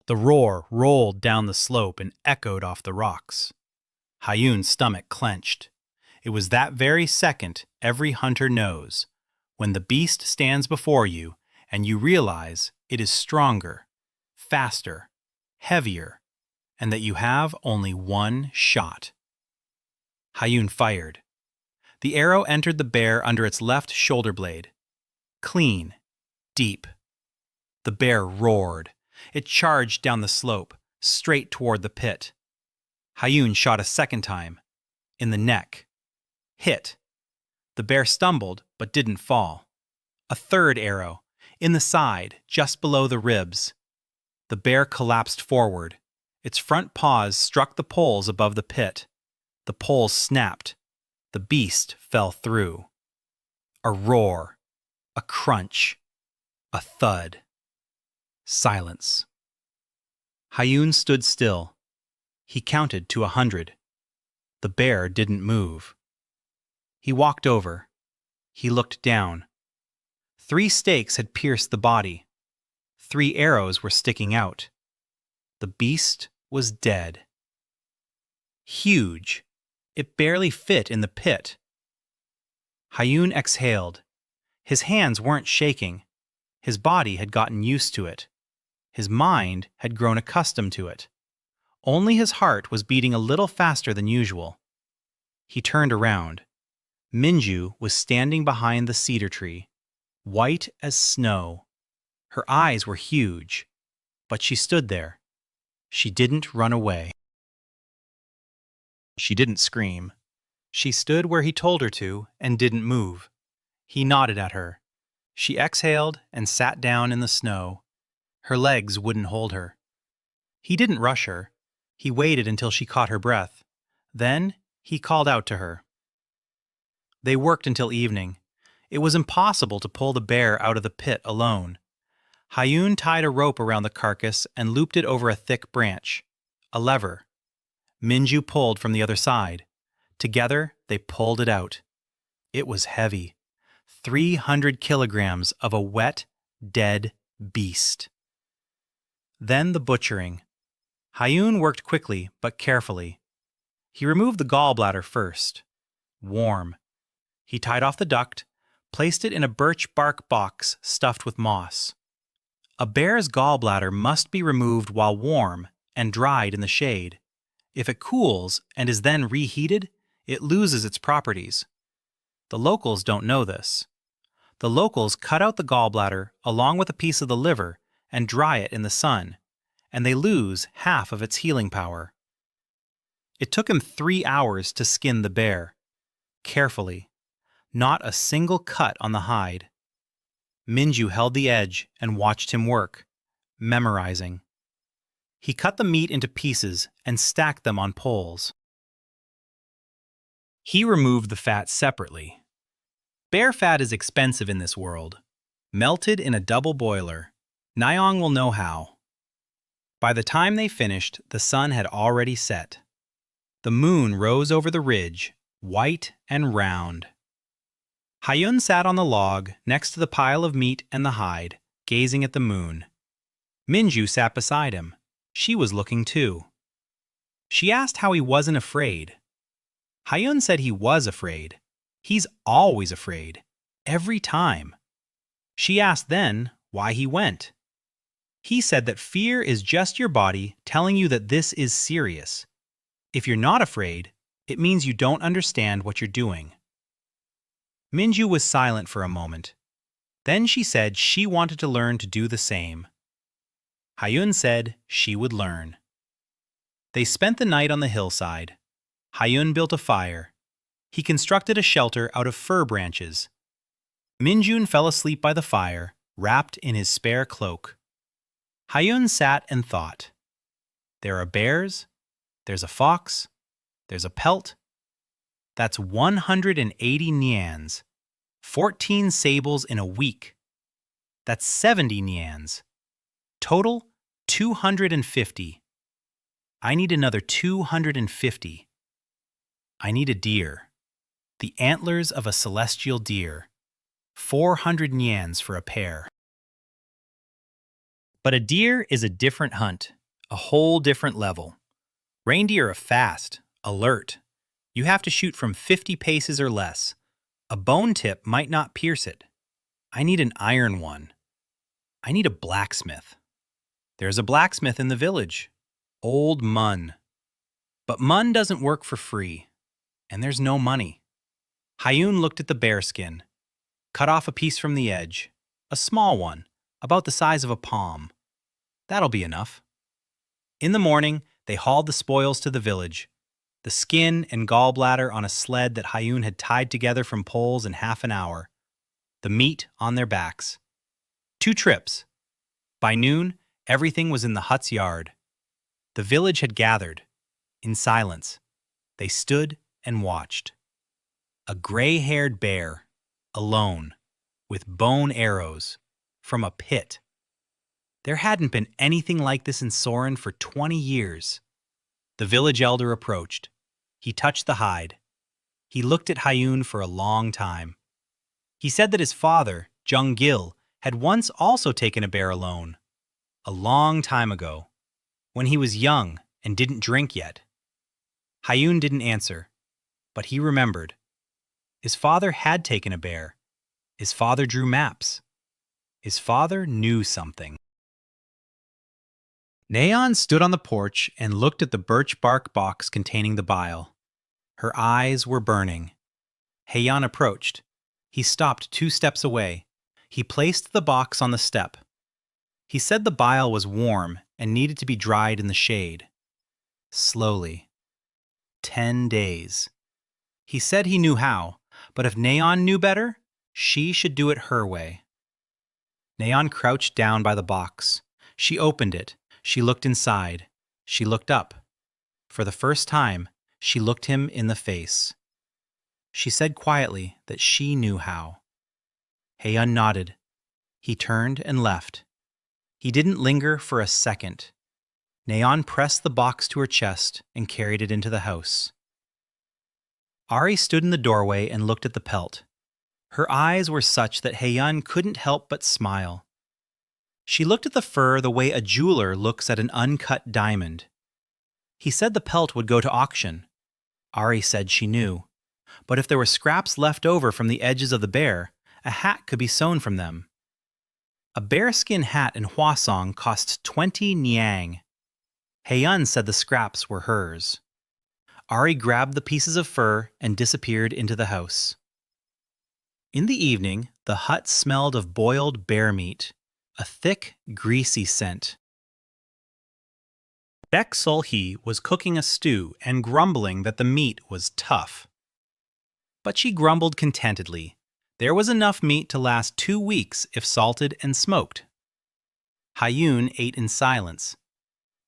The roar rolled down the slope and echoed off the rocks. Hayun's stomach clenched. It was that very second every hunter knows, when the beast stands before you and you realize it is stronger, faster, heavier, and that you have only one shot. Hayun fired. The arrow entered the bear under its left shoulder blade. Clean, deep. The bear roared. It charged down the slope, straight toward the pit. Hayun shot a second time. In the neck. Hit. The bear stumbled but didn't fall. A third arrow. In the side, just below the ribs. The bear collapsed forward. Its front paws struck the poles above the pit. The poles snapped. The beast fell through. A roar. A crunch. A thud. Silence. Hayun stood still. He counted to 100. The bear didn't move. He walked over. He looked down. 3 stakes had pierced the body. 3 arrows were sticking out. The beast was dead. Huge. It barely fit in the pit. Hayun exhaled. His hands weren't shaking. His body had gotten used to it. His mind had grown accustomed to it. Only his heart was beating a little faster than usual. He turned around. Minju was standing behind the cedar tree, white as snow. Her eyes were huge, but she stood there. She didn't run away. She didn't scream. She stood where he told her to and didn't move. He nodded at her. She exhaled and sat down in the snow. Her legs wouldn't hold her. He didn't rush her. He waited until she caught her breath. Then he called out to her. They worked until evening. It was impossible to pull the bear out of the pit alone. Hayun tied a rope around the carcass and looped it over a thick branch, a lever. Minju pulled from the other side. Together, they pulled it out. It was heavy. 300 kilograms of a wet, dead beast. Then the butchering. Hayun worked quickly but carefully. He removed the gallbladder first. Warm. He tied off the duct, placed it in a birch bark box stuffed with moss. A bear's gallbladder must be removed while warm and dried in the shade. If it cools and is then reheated, it loses its properties. The locals don't know this. The locals cut out the gallbladder along with a piece of the liver and dry it in the sun, and they lose half of its healing power. It took him 3 hours to skin the bear. Carefully. Not a single cut on the hide. Minju held the edge and watched him work, memorizing. He cut the meat into pieces and stacked them on poles. He removed the fat separately. Bear fat is expensive in this world. Melted in a double boiler. Nyong will know how. By the time they finished, the sun had already set. The moon rose over the ridge, white and round. Hayun sat on the log next to the pile of meat and the hide, gazing at the moon. Minju sat beside him. She was looking too. She asked how he wasn't afraid. Hayun said he was afraid. He's always afraid. Every time. She asked then why he went. He said that fear is just your body telling you that this is serious. If you're not afraid, it means you don't understand what you're doing. Minju was silent for a moment. Then she said she wanted to learn to do the same. Hayun said she would learn. They spent the night on the hillside. Hayun built a fire. He constructed a shelter out of fir branches. Minjun fell asleep by the fire, wrapped in his spare cloak. Hayun sat and thought. There are bears, there's a fox, there's a pelt. That's 180 nyans, 14 sables in a week. That's 70 nyans. Total, 250. I need another 250. I need a deer. The antlers of a celestial deer. 400 nyans for a pair. But a deer is a different hunt, a whole different level. Reindeer are fast, alert. You have to shoot from 50 paces or less. A bone tip might not pierce it. I need an iron one. I need a blacksmith. There's a blacksmith in the village. Old Mun. But Mun doesn't work for free. And there's no money. Hayun looked at the bearskin. Cut off a piece from the edge. A small one, about the size of a palm. That'll be enough. In the morning, They hauled the spoils to the village. The skin and gallbladder on a sled that Hayun had tied together from poles in half an hour. The meat on their backs. 2 trips. By noon, everything was in the hut's yard. The village had gathered. In silence, they stood and watched. A gray-haired bear, alone, with bone arrows, from a pit. There hadn't been anything like this in Soren for 20 years. The village elder approached. He touched the hide. He looked at Hayun for a long time. He said that his father, Jung Gil, had once also taken a bear alone. A long time ago, when he was young and didn't drink yet. Hayun didn't answer, but he remembered. His father had taken a bear. His father drew maps. His father knew something. Nayeon stood on the porch and looked at the birch bark box containing the bile. Her eyes were burning. Hayun approached. He stopped 2 steps away. He placed the box on the step. He said the bile was warm and needed to be dried in the shade. Slowly. 10 days. He said he knew how, but if Nayeon knew better, she should do it her way. Nayeon crouched down by the box. She opened it. She looked inside. She looked up. For the first time, she looked him in the face. She said quietly that she knew how. Hayun nodded. He turned and left. He didn't linger for a second. Nayeon pressed the box to her chest and carried it into the house. Ari stood in the doorway and looked at the pelt. Her eyes were such that Hayun couldn't help but smile. She looked at the fur the way a jeweler looks at an uncut diamond. He said the pelt would go to auction. Ari said she knew. But if there were scraps left over from the edges of the bear, a hat could be sewn from them. A bearskin hat in Hwasong cost 20 nyang. Hayun said the scraps were hers. Ari grabbed the pieces of fur and disappeared into the house. In the evening, the hut smelled of boiled bear meat, a thick, greasy scent. Baek Sul-hee was cooking a stew and grumbling that the meat was tough. But she grumbled contentedly. There was enough meat to last 2 weeks if salted and smoked. Hayun ate in silence.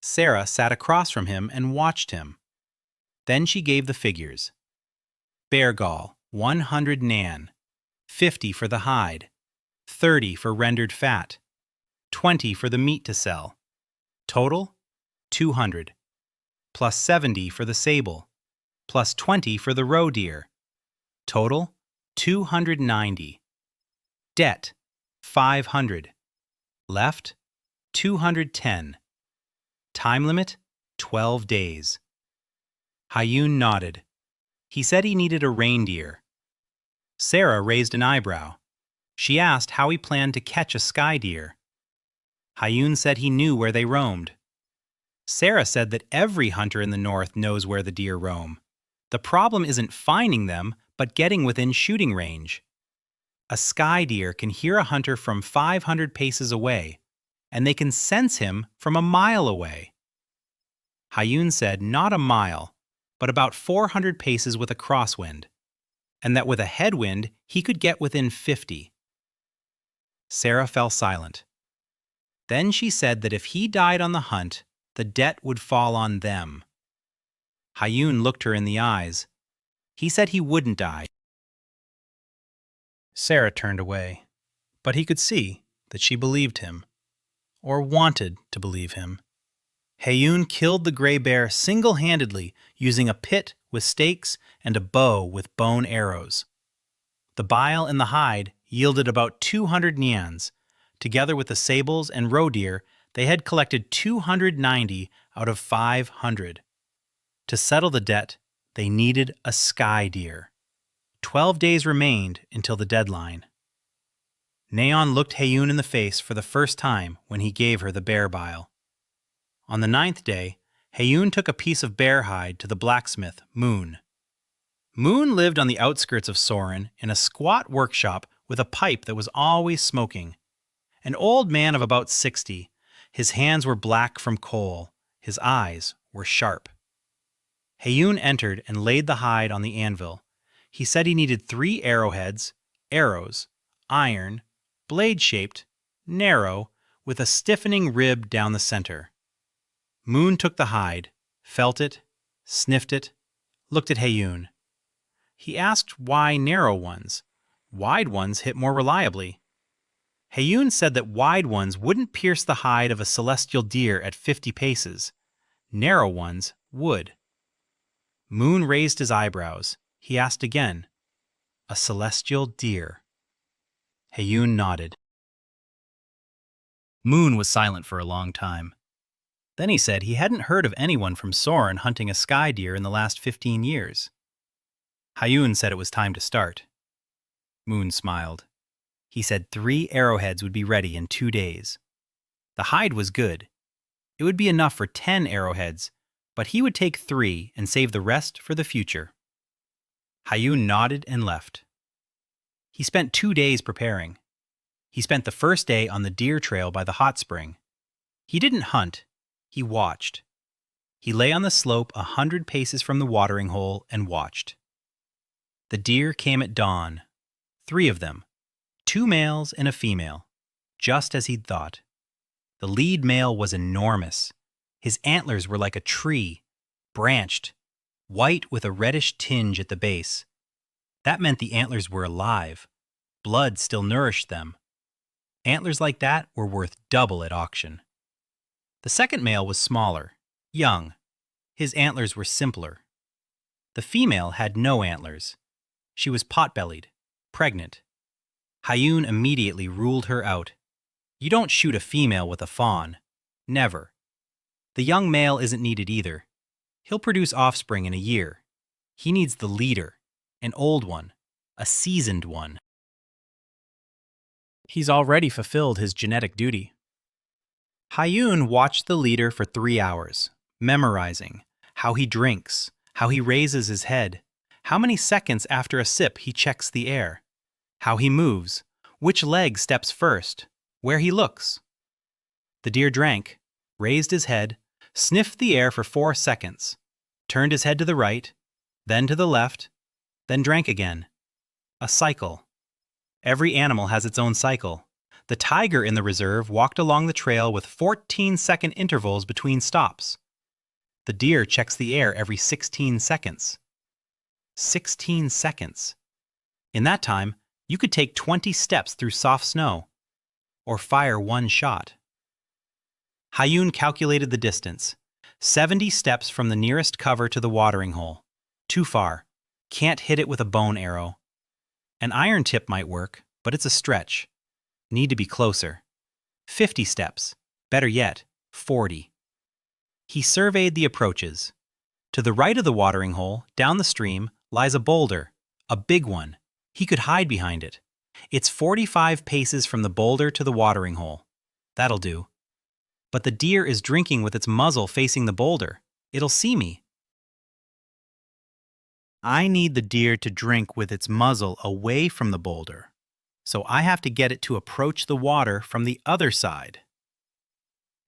Sarah sat across from him and watched him. Then she gave the figures. Bear gall, 100 nan, 50 for the hide, 30 for rendered fat, 20 for the meat to sell. Total, 200, plus 70 for the sable, plus 20 for the roe deer. Total, 290. Debt, 500. Left, 210. Time limit, 12 days. Hayun nodded. He said he needed a reindeer. Sarah raised an eyebrow. She asked how he planned to catch a sky deer. Hayun said he knew where they roamed. Sarah said that every hunter in the north knows where the deer roam. The problem isn't finding them, but getting within shooting range. A sky deer can hear a hunter from 500 paces away, and they can sense him from a mile away. Hayun said not a mile, but about 400 paces with a crosswind, and that with a headwind he could get within 50. Sarah fell silent. Then she said that if he died on the hunt, the debt would fall on them. Hayun looked her in the eyes. He said he wouldn't die. Sarah turned away, but he could see that she believed him, or wanted to believe him. Hayun killed the gray bear single-handedly using a pit with stakes and a bow with bone arrows. The bile and the hide yielded about 200 nyans. Together with the sables and roe deer, they had collected 290 out of 500. To settle the debt, they needed a sky deer. 12 days remained until the deadline. Nayeon looked Hayun in the face for the first time when he gave her the bear bile. On the 9th day, Hayun took a piece of bear hide to the blacksmith, Moon. Moon lived on the outskirts of Soren in a squat workshop with a pipe that was always smoking. An old man of about 60, his hands were black from coal, his eyes were sharp. Hayun entered and laid the hide on the anvil. He said he needed 3 arrowheads, arrows, iron, blade-shaped, narrow, with a stiffening rib down the center. Moon took the hide, felt it, sniffed it, looked at Hayun. He asked why narrow ones. Wide ones hit more reliably. Hayun said that wide ones wouldn't pierce the hide of a celestial deer at 50 paces. Narrow ones would. Moon raised his eyebrows. He asked again, "A celestial deer?" Hayun nodded. Moon was silent for a long time. Then he said he hadn't heard of anyone from Soren hunting a sky deer in the last 15 years. Hayun said it was time to start. Moon smiled. He said 3 arrowheads would be ready in 2 days. The hide was good. It would be enough for 10 arrowheads, but he would take 3 and save the rest for the future. Hayun nodded and left. He spent 2 days preparing. He spent the first day on the deer trail by the hot spring. He didn't hunt. He watched. He lay on the slope 100 paces from the watering hole and watched. The deer came at dawn. 3 of them, 2 males and a female, just as he'd thought. The lead male was enormous. His antlers were like a tree, branched, white with a reddish tinge at the base. That meant the antlers were alive. Blood still nourished them. Antlers like that were worth double at auction. The second male was smaller, young. His antlers were simpler. The female had no antlers. She was pot-bellied, pregnant. Hayun immediately ruled her out. You don't shoot a female with a fawn. Never. The young male isn't needed either. He'll produce offspring in a year. He needs the leader, an old one, a seasoned one. He's already fulfilled his genetic duty. Hayun watched the leader for 3 hours, memorizing how he drinks, how he raises his head, how many seconds after a sip he checks the air, how he moves, which leg steps first, where he looks. The deer drank, raised his head, sniffed the air for 4 seconds, turned his head to the right, then to the left, then drank again. A cycle. Every animal has its own cycle. The tiger in the reserve walked along the trail with 14-second intervals between stops. The deer checks the air every 16 seconds. 16 seconds. In that time, you could take 20 steps through soft snow, or fire 1 shot. Hayun calculated the distance. 70 steps from the nearest cover to the watering hole. Too far. Can't hit it with a bone arrow. An iron tip might work, but it's a stretch. Need to be closer. 50 steps. Better yet, 40. He surveyed the approaches. To the right of the watering hole, down the stream, lies a boulder, a big one. He could hide behind it. It's 45 paces from the boulder to the watering hole. That'll do. But the deer is drinking with its muzzle facing the boulder. It'll see me. I need the deer to drink with its muzzle away from the boulder, so I have to get it to approach the water from the other side.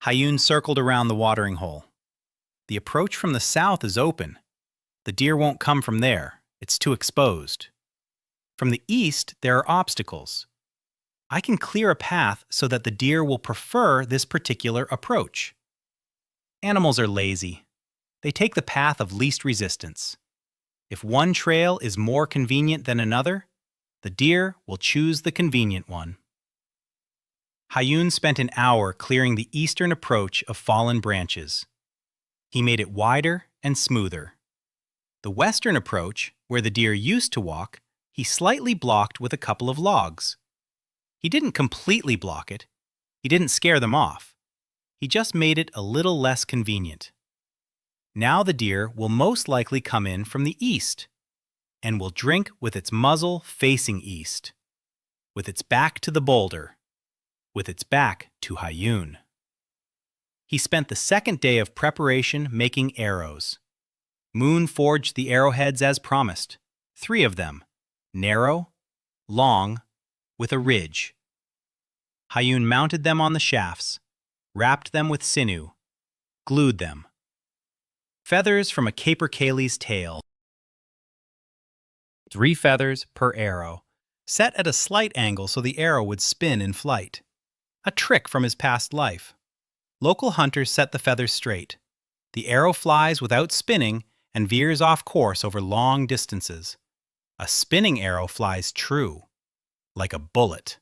Hayun circled around the watering hole. The approach from the south is open. The deer won't come from there. It's too exposed. From the east, there are obstacles. I can clear a path so that the deer will prefer this particular approach. Animals are lazy. They take the path of least resistance. If one trail is more convenient than another, the deer will choose the convenient one. Hayun spent an hour clearing the eastern approach of fallen branches. He made it wider and smoother. The western approach, where the deer used to walk, he slightly blocked with a couple of logs. He didn't completely block it. He didn't scare them off. He just made it a little less convenient. Now the deer will most likely come in from the east and will drink with its muzzle facing east, with its back to the boulder, with its back to Hayun. He spent the second day of preparation making arrows. Moon forged the arrowheads as promised, 3 of them, narrow, long, with a ridge. Hayun mounted them on the shafts, wrapped them with sinew, glued them. Feathers from a capercailzie's tail. 3 feathers per arrow, set at a slight angle so the arrow would spin in flight. A trick from his past life. Local hunters set the feathers straight. The arrow flies without spinning and veers off course over long distances. A spinning arrow flies true, like a bullet.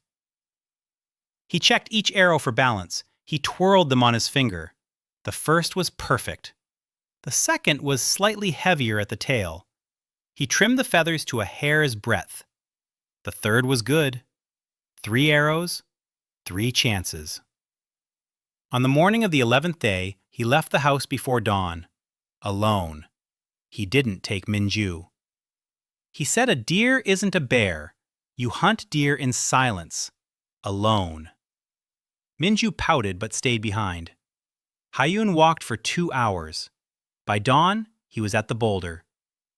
He checked each arrow for balance. He twirled them on his finger. The first was perfect. The second was slightly heavier at the tail. He trimmed the feathers to a hair's breadth. The third was good. 3 arrows, 3 chances. On the morning of the 11th day, he left the house before dawn, alone. He didn't take Minju. He said a deer isn't a bear. You hunt deer in silence, alone. Minju pouted but stayed behind. Hayun walked for 2 hours. By dawn, he was at the boulder.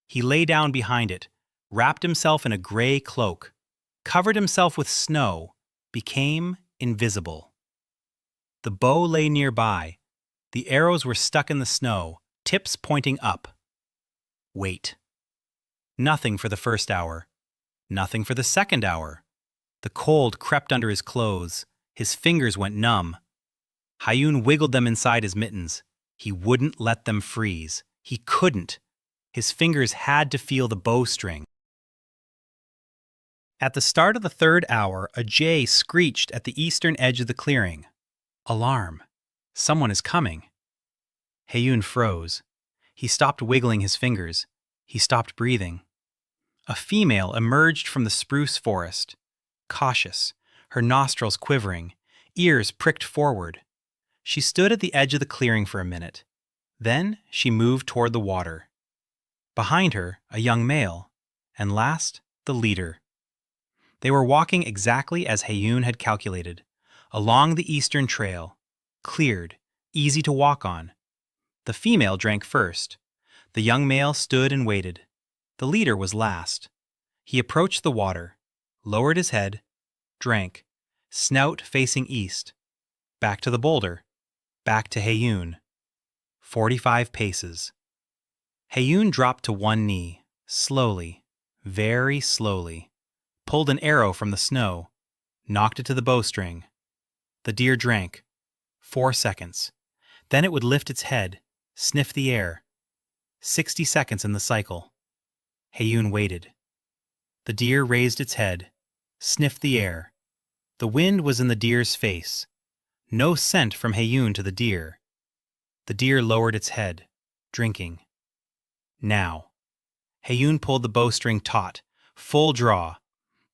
He lay down behind it, wrapped himself in a gray cloak, covered himself with snow, became invisible. The bow lay nearby. The arrows were stuck in the snow, tips pointing up. Wait. Nothing for the first hour. Nothing for the second hour. The cold crept under his clothes. His fingers went numb. Hayun wiggled them inside his mittens. He wouldn't let them freeze. He couldn't. His fingers had to feel the bowstring. At the start of the 3rd hour, a jay screeched at the eastern edge of the clearing. Alarm. Someone is coming. Hayun froze. He stopped wiggling his fingers. He stopped breathing. A female emerged from the spruce forest, cautious, her nostrils quivering, ears pricked forward. She stood at the edge of the clearing for a minute. Then she moved toward the water. Behind her, a young male, and last, the leader. They were walking exactly as Hayun had calculated, along the eastern trail, cleared, easy to walk on. The female drank first. The young male stood and waited. The leader was last. He approached the water, lowered his head, drank, snout facing east, back to the boulder, back to Hayun. 45 paces. Hayun dropped to one knee, slowly, very slowly, pulled an arrow from the snow, knocked it to the bowstring. The deer drank. 4 seconds. Then it would lift its head, sniff the air. 60 seconds in the cycle. Hayun waited. The deer raised its head, sniffed the air. The wind was in the deer's face. No scent from Hayun to the deer. The deer lowered its head, drinking. Now. Hayun pulled the bowstring taut, full draw.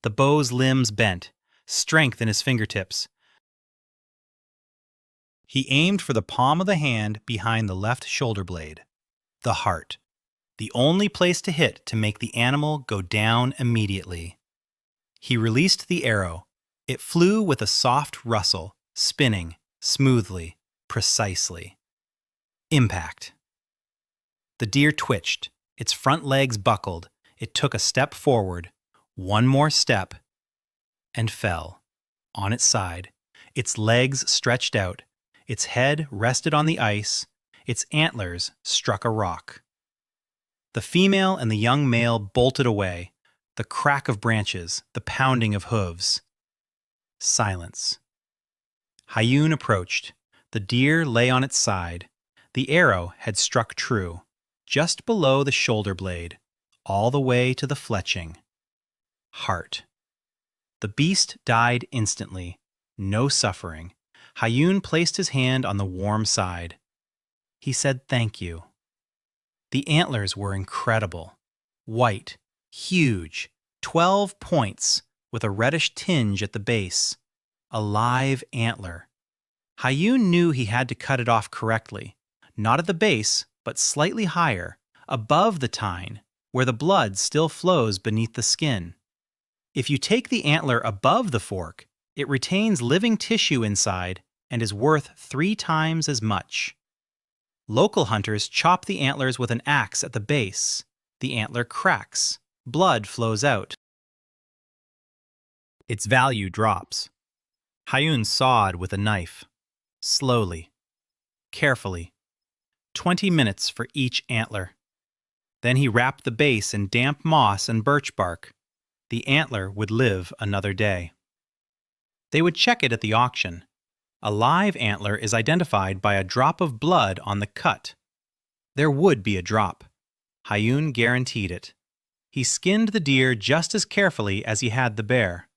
The bow's limbs bent, strength in his fingertips. He aimed for the palm of the hand behind the left shoulder blade. The heart. The only place to hit to make the animal go down immediately. He released the arrow. It flew with a soft rustle, spinning, smoothly, precisely. Impact. The deer twitched. Its front legs buckled. It took a step forward, one more step, and fell. On its side. Its legs stretched out. Its head rested on the ice. Its antlers struck a rock. The female and the young male bolted away. The crack of branches, the pounding of hooves. Silence. Hayun approached. The deer lay on its side. The arrow had struck true, just below the shoulder blade, all the way to the fletching. Heart. The beast died instantly. No suffering. Hayun placed his hand on the warm side. He said thank you. The antlers were incredible. White, huge, 12 points, with a reddish tinge at the base. A live antler. Hayun knew he had to cut it off correctly, not at the base, but slightly higher, above the tine, where the blood still flows beneath the skin. If you take the antler above the fork, it retains living tissue inside and is worth 3 times as much. Local hunters chop the antlers with an axe at the base. The antler cracks. Blood flows out. Its value drops. Hayun sawed with a knife. Slowly. Carefully. 20 minutes for each antler. Then he wrapped the base in damp moss and birch bark. The antler would live another day. They would check it at the auction. A live antler is identified by a drop of blood on the cut. There would be a drop. Hayun guaranteed it. He skinned the deer just as carefully as he had the bear.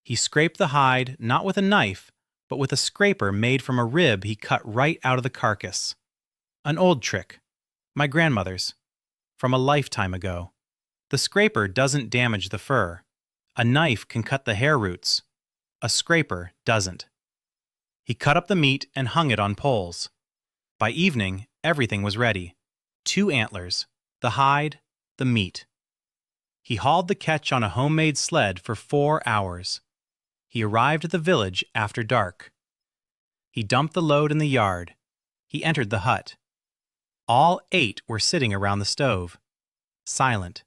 He scraped the hide not with a knife, but with a scraper made from a rib he cut right out of the carcass. An old trick. My grandmother's. From a lifetime ago. The scraper doesn't damage the fur. A knife can cut the hair roots. A scraper doesn't. He cut up the meat and hung it on poles. By evening, everything was ready. 2 antlers, the hide, the meat. He hauled the catch on a homemade sled for 4 hours. He arrived at the village after dark. He dumped the load in the yard. He entered the hut. All 8 were sitting around the stove, silent,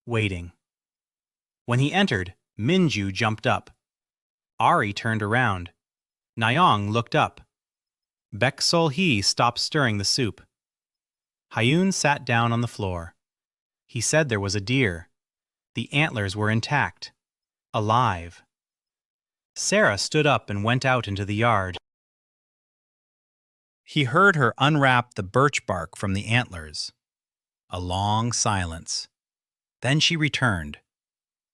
waiting. When he entered, Minju jumped up. Ari turned around. Nyang looked up. Baek-sol-hee stopped stirring the soup. Hayun sat down on the floor. He said there was a deer. The antlers were intact, alive. Sarah stood up and went out into the yard. He heard her unwrap the birch bark from the antlers. A long silence. Then she returned.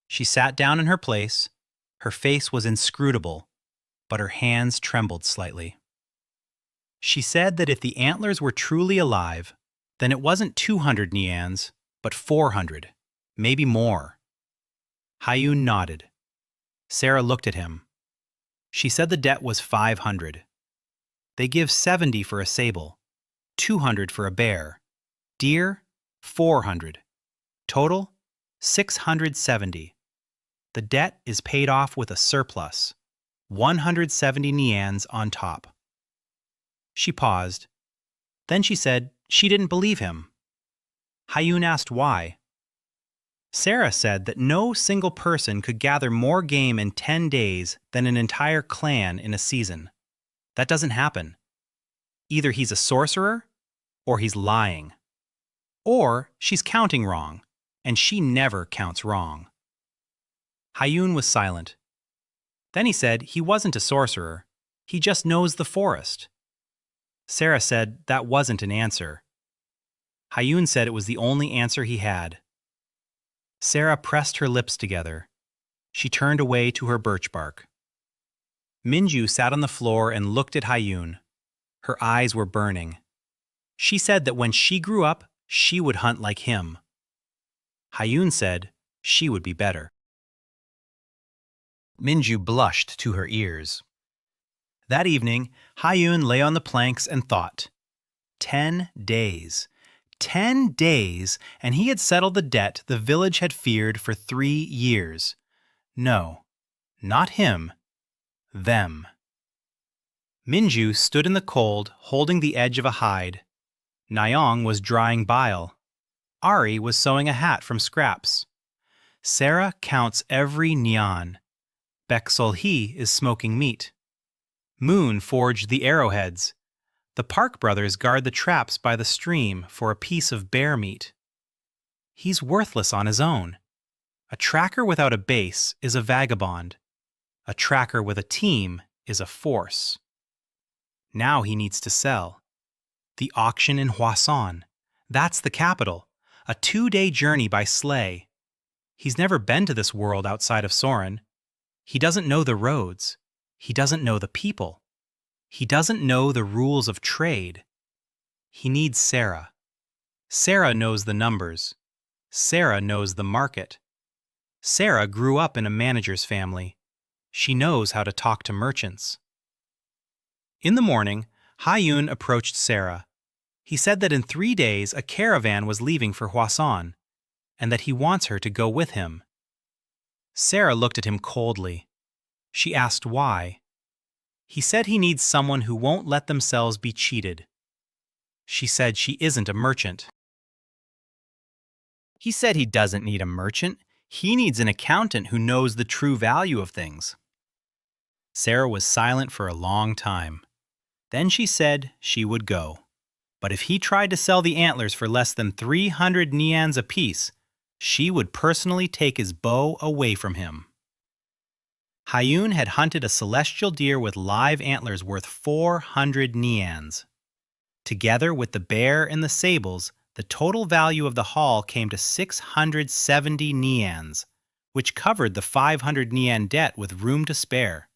She sat down in her place. Her face was inscrutable, but her hands trembled slightly. She said that if the antlers were truly alive, then it wasn't 200 nyans, but 400, maybe more. Hayun nodded. Sarah looked at him. She said the debt was 500. They give 70 for a sable, 200 for a bear. Deer, 400. Total, 670. The debt is paid off with a surplus, 170 nyans on top. She paused. Then she said she didn't believe him. Hayun asked why. Sarah said that no single person could gather more game in 10 days than an entire clan in a season. That doesn't happen. Either he's a sorcerer, or he's lying. Or she's counting wrong, and she never counts wrong. Hayun was silent. Then he said he wasn't a sorcerer. He just knows the forest. Sarah said that wasn't an answer. Hayun said it was the only answer he had. Sarah pressed her lips together. She turned away to her birch bark. Minju sat on the floor and looked at Hayun. Her eyes were burning. She said that when she grew up, she would hunt like him. Hayun said she would be better. Minju blushed to her ears. That evening, Hayun lay on the planks and thought. 10 days. 10 days, and he had settled the debt the village had feared for 3 years. No, not him. Them. Minju stood in the cold, holding the edge of a hide. Nyang was drying bile. Ari was sewing a hat from scraps. Sarah counts every nyan. Baek-sol-hee is smoking meat. Moon forged the arrowheads. The Park brothers guard the traps by the stream for a piece of bear meat. He's worthless on his own. A tracker without a base is a vagabond. A tracker with a team is a force. Now he needs to sell. The auction in Hwaseon. That's the capital. A 2-day journey by sleigh. He's never been to this world outside of Soren. He doesn't know the roads. He doesn't know the people. He doesn't know the rules of trade. He needs Sarah. Sarah knows the numbers. Sarah knows the market. Sarah grew up in a manager's family. She knows how to talk to merchants. In the morning, Hayun approached Sarah. He said that in 3 days a caravan was leaving for Hwaseon, and that he wants her to go with him. Sarah looked at him coldly. She asked why. He said he needs someone who won't let themselves be cheated. She said she isn't a merchant. He said he doesn't need a merchant. He needs an accountant who knows the true value of things. Sarah was silent for a long time. Then she said she would go. But if he tried to sell the antlers for less than 300 nians apiece, she would personally take his bow away from him. Hayun had hunted a celestial deer with live antlers worth 400 nians. Together with the bear and the sables, the total value of the haul came to 670 nians, which covered the 500 nian debt with room to spare.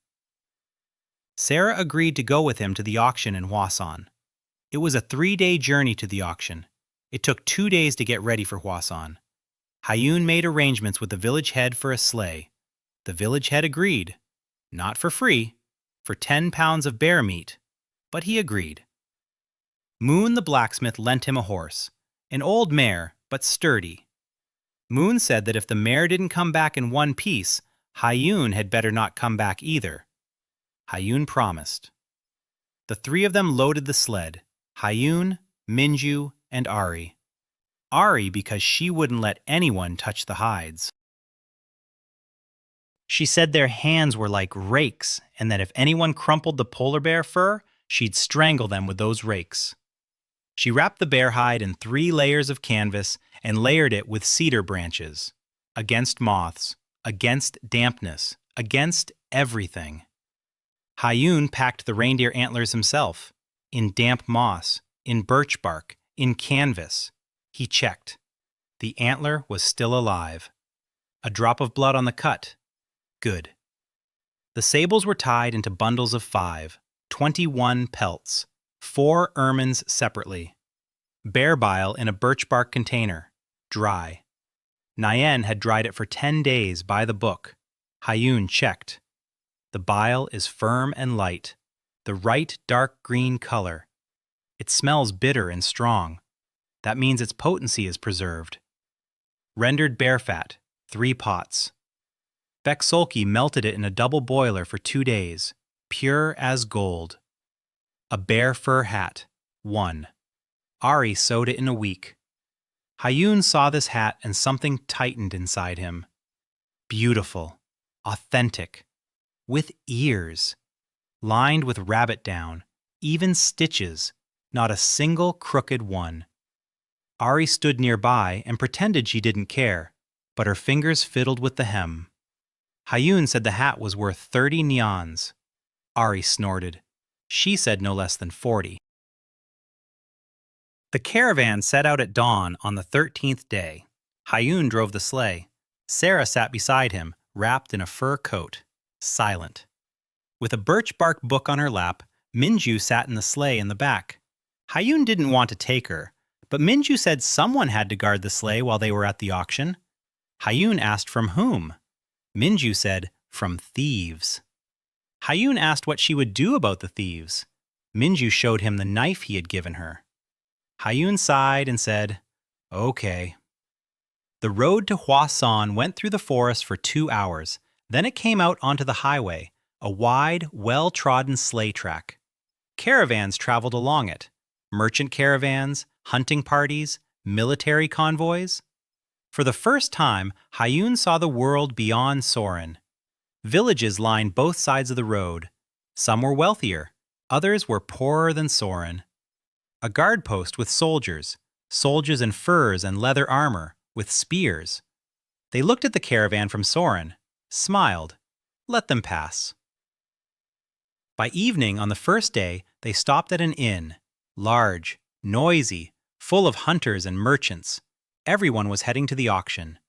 Sarah agreed to go with him to the auction in Hwasun. It was a 3-day journey to the auction. It took 2 days to get ready for Hwasun. Hayun made arrangements with the village head for a sleigh. The village head agreed. Not for free, for 10 pounds of bear meat, but he agreed. Moon the blacksmith lent him a horse, an old mare, but sturdy. Moon said that if the mare didn't come back in one piece, Hayun had better not come back either. Hayun promised. The 3 of them loaded the sled, Hayun, Minju, and Ari. Ari because she wouldn't let anyone touch the hides. She said their hands were like rakes, and that if anyone crumpled the polar bear fur, she'd strangle them with those rakes. She wrapped the bear hide in 3 layers of canvas and layered it with cedar branches, against moths, against dampness, against everything. Hayun packed the reindeer antlers himself, in damp moss, in birch bark, in canvas. He checked. The antler was still alive. A drop of blood on the cut. Good. The sables were tied into bundles of 5, 21 pelts, 4 ermines separately. Bear bile in a birch bark container, dry. Nyen had dried it for 10 days by the book. Hayun checked. The bile is firm and light, the right dark green color. It smells bitter and strong. That means its potency is preserved. Rendered bear fat, 3 pots. Beksolki melted it in a double boiler for 2 days, pure as gold. A bear fur hat, 1. Ari sewed it in a week. Hayun saw this hat and something tightened inside him. Beautiful, authentic, with ears, lined with rabbit down, even stitches, not a single crooked one. Ari stood nearby and pretended she didn't care, but her fingers fiddled with the hem. Hayun said the hat was worth 30 nians. Ari snorted. She said no less than 40. The caravan set out at dawn on the 13th day. Hayun drove the sleigh. Sarah sat beside him, wrapped in a fur coat, silent. With a birch bark book on her lap, Minju sat in the sleigh in the back. Hayun didn't want to take her, but Minju said someone had to guard the sleigh while they were at the auction. Hayun asked from whom. Minju said, from thieves. Hayun asked what she would do about the thieves. Minju showed him the knife he had given her. Hayun sighed and said, okay. The road to Hwasun went through the forest for 2 hours. Then it came out onto the highway, a wide, well-trodden sleigh track. Caravans traveled along it. Merchant caravans, hunting parties, military convoys. For the first time, Hayun saw the world beyond Soren. Villages lined both sides of the road. Some were wealthier, others were poorer than Soren. A guard post with soldiers in furs and leather armor, with spears. They looked at the caravan from Soren, smiled, let them pass. By evening on the first day, they stopped at an inn, large, noisy, full of hunters and merchants. Everyone was heading to the auction.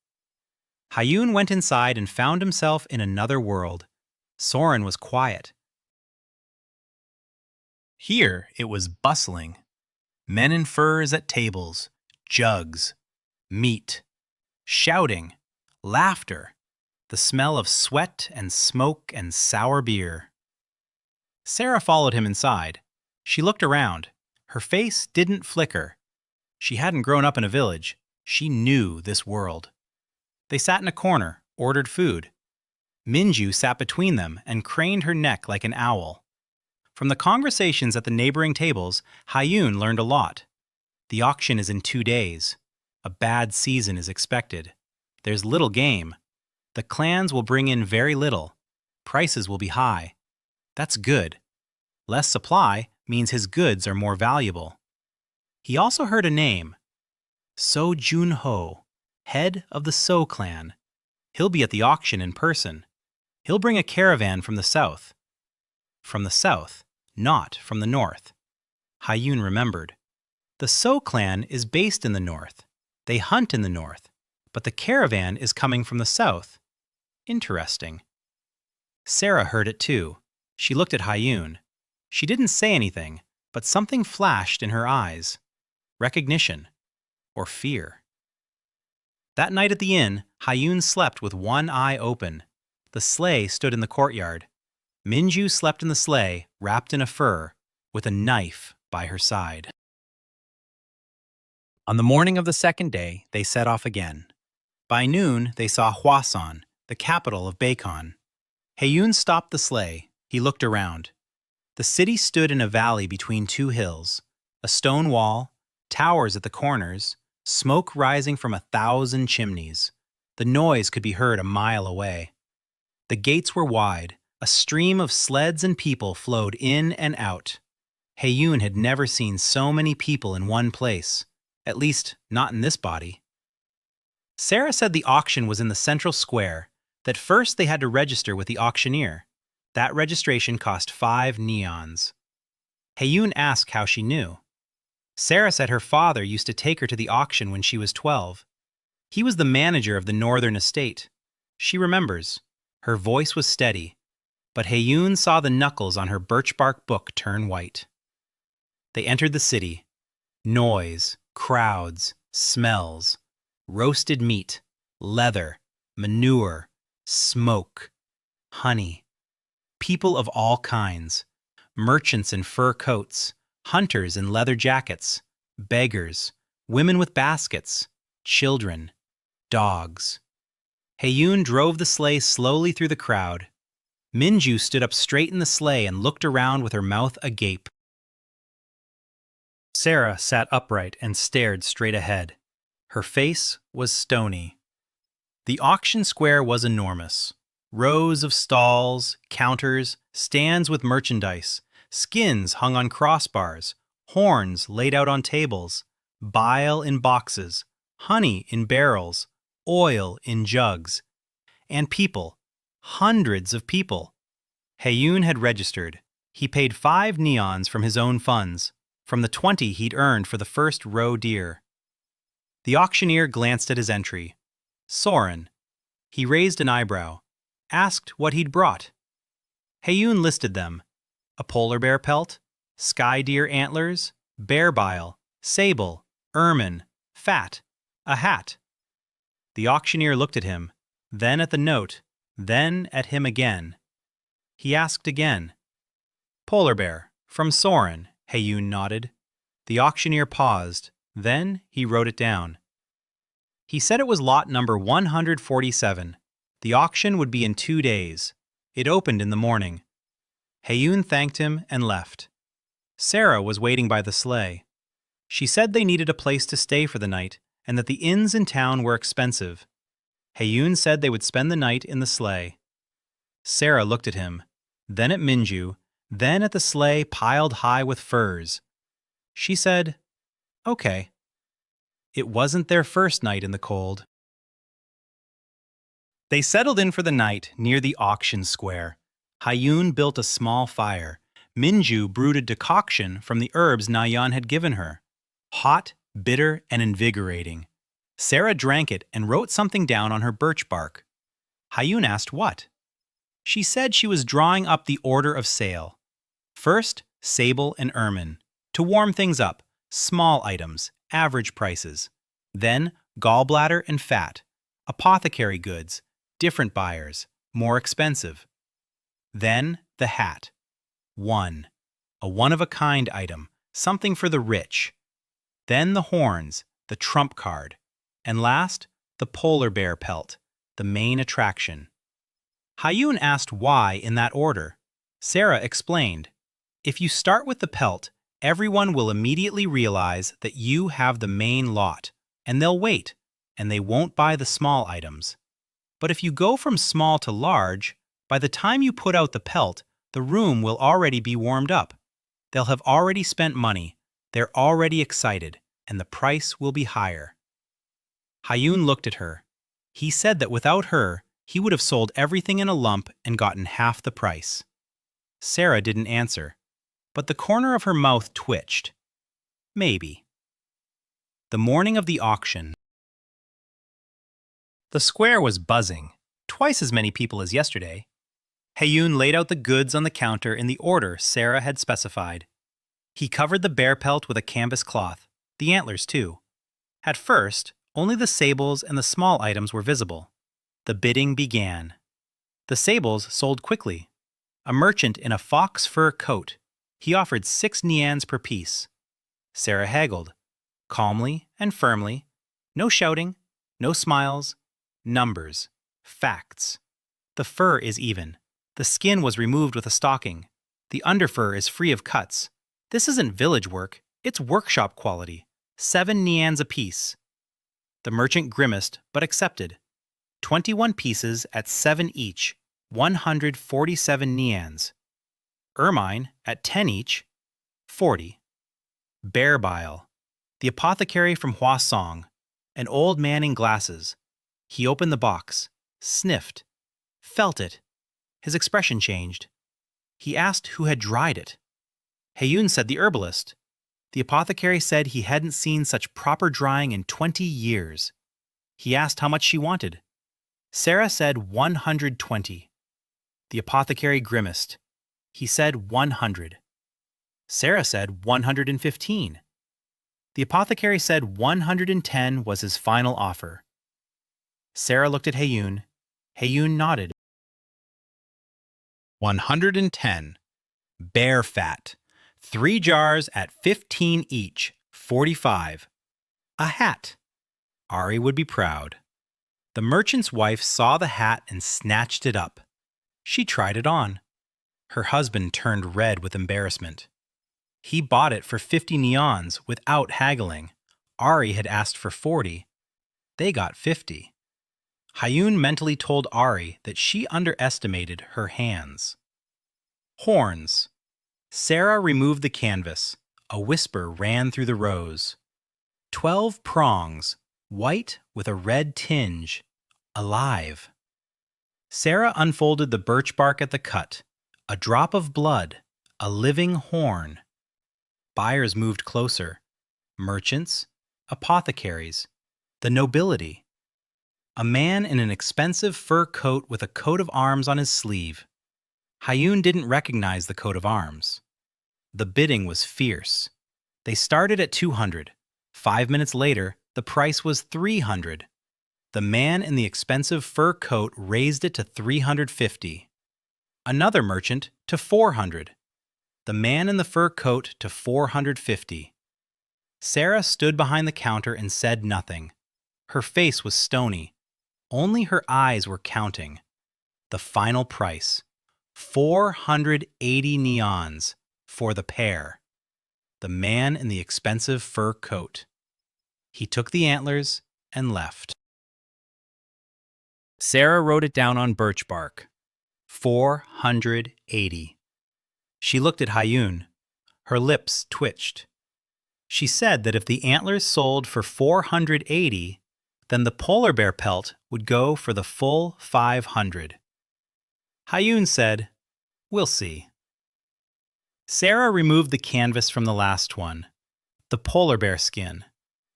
Hayun went inside and found himself in another world. Soren was quiet. Here it was bustling. Men in furs at tables, jugs, meat, shouting, laughter, the smell of sweat and smoke and sour beer. Sarah followed him inside. She looked around. Her face didn't flicker. She hadn't grown up in a village. She knew this world. They sat in a corner, ordered food. Minju sat between them and craned her neck like an owl. From the conversations at the neighboring tables, Hayun learned a lot. The auction is in 2 days. A bad season is expected. There's little game. The clans will bring in very little. Prices will be high. That's good. Less supply means his goods are more valuable. He also heard a name, So Jun-ho, head of the So clan. He'll be at the auction in person. He'll bring a caravan from the south. From the south, not from the north. Hayun remembered. The So clan is based in the north. They hunt in the north, but the caravan is coming from the south. Interesting. Sarah heard it too. She looked at Hayun. She didn't say anything, but something flashed in her eyes. Recognition. Or fear. That night at the inn, Hayun slept with one eye open. The sleigh stood in the courtyard. Minju slept in the sleigh, wrapped in a fur, with a knife by her side. On the morning of the second day, they set off again. By noon, they saw Hwasan, the capital of Bacon. Hayun stopped the sleigh. He looked around. The city stood in a valley between two hills, a stone wall, towers at the corners, smoke rising from 1,000 chimneys. The noise could be heard a mile away. The gates were wide. A stream of sleds and people flowed in and out. Hayun had never seen so many people in one place, at least not in this body. Sarah said the auction was in the central square, that first they had to register with the auctioneer. That registration cost 5 neons. Hayun asked how she knew. Sarah said her father used to take her to the auction when she was 12. He was the manager of the northern estate. She remembers. Her voice was steady, but Hayun saw the knuckles on her birchbark book turn white. They entered the city. Noise, crowds, smells, roasted meat, leather, manure, smoke, honey. People of all kinds, merchants in fur coats, hunters in leather jackets, beggars, women with baskets, children, dogs. Hayun drove the sleigh slowly through the crowd. Minju stood up straight in the sleigh and looked around with her mouth agape. Sarah sat upright and stared straight ahead. Her face was stony. The auction square was enormous. Rows of stalls, counters, stands with merchandise, skins hung on crossbars, horns laid out on tables, bile in boxes, honey in barrels, oil in jugs, and people, hundreds of people. Hayun had registered. He paid 5 neons from his own funds, from the 20 he'd earned for the first roe deer. The auctioneer glanced at his entry. Soren. He raised an eyebrow, asked what he'd brought. Hayun listed them. A polar bear pelt, sky deer antlers, bear bile, sable, ermine, fat, a hat. The auctioneer looked at him, then at the note, then at him again. He asked again. Polar bear, from Soren, Hayun nodded. The auctioneer paused, then he wrote it down. He said it was lot number 147. The auction would be in 2 days. It opened in the morning. Hayun thanked him and left. Sarah was waiting by the sleigh. She said they needed a place to stay for the night and that the inns in town were expensive. Hayun said they would spend the night in the sleigh. Sarah looked at him, then at Minju, then at the sleigh piled high with furs. She said, "Okay." It wasn't their first night in the cold. They settled in for the night near the auction square. Hayun built a small fire. Minju brewed a decoction from the herbs Nayan had given her. Hot, bitter, and invigorating. Sarah drank it and wrote something down on her birch bark. Hayun asked what. She said she was drawing up the order of sale. First, sable and ermine. To warm things up, small items, average prices. Then, gallbladder and fat. Apothecary goods, different buyers, more expensive. Then, the hat. A one-of-a-kind item, something for the rich. Then the horns, the trump card. And last, the polar bear pelt, the main attraction. Hayun asked why in that order. Sarah explained, if you start with the pelt, everyone will immediately realize that you have the main lot, and they'll wait, and they won't buy the small items. But if you go from small to large, by the time you put out the pelt, the room will already be warmed up. They'll have already spent money, They're already excited, and the price will be higher. Hayun looked at her. He said that without her, he would have sold everything in a lump and gotten half the price. Sarah didn't answer, but the corner of her mouth twitched. Maybe. The morning of the auction. The square was buzzing, twice as many people as yesterday. Hayun laid out the goods on the counter in the order Sarah had specified. He covered the bear pelt with a canvas cloth, the antlers too. At first, only the sables and the small items were visible. The bidding began. The sables sold quickly. A merchant in a fox fur coat. He offered 6 nians per piece. Sarah haggled, calmly and firmly. No shouting, no smiles. Numbers. Facts. The fur is even. The skin was removed with a stocking. The underfur is free of cuts. This isn't village work, it's workshop quality. 7 nians apiece. The merchant grimaced, but accepted. 21 pieces at 7 each, 147 nians. Ermine at 10 each, 40. Bear bile. The apothecary from Hwasong, an old man in glasses. He opened the box, sniffed, felt it. His expression changed. He asked who had dried it. Hayun said the herbalist. The apothecary said he hadn't seen such proper drying in 20 years. He asked how much she wanted. Sarah said 120. The apothecary grimaced. He said 100. Sarah said 115. The apothecary said 110 was his final offer. Sarah looked at Hayun. Hayun nodded. 110. Bear fat. 3 jars at 15 each, 45. A hat. Ari would be proud. The merchant's wife saw the hat and snatched it up. She tried it on. Her husband turned red with embarrassment. He bought it for 50 nians without haggling. Ari had asked for 40. They got 50. Hayun mentally told Ari that she underestimated her hands. Horns. Sarah removed the canvas. A whisper ran through the rows. 12 prongs, white with a red tinge, alive. Sarah unfolded the birch bark at the cut. A drop of blood, a living horn. Buyers moved closer. Merchants, apothecaries, the nobility. A man in an expensive fur coat with a coat of arms on his sleeve. Hayun didn't recognize the coat of arms. The bidding was fierce. They started at 200. 5 minutes later, the price was 300. The man in the expensive fur coat raised it to 350. Another merchant to 400. The man in the fur coat to 450. Sarah stood behind the counter and said nothing. Her face was stony. Only her eyes were counting. The final price. 480 nians for the pair. The man in the expensive fur coat. He took the antlers and left. Sarah wrote it down on birch bark. 480. She looked at Hayun. Her lips twitched. She said that if the antlers sold for 480, then the polar bear pelt would go for the full 500. Hayun said, "We'll see." Sarah removed the canvas from the last one. The polar bear skin.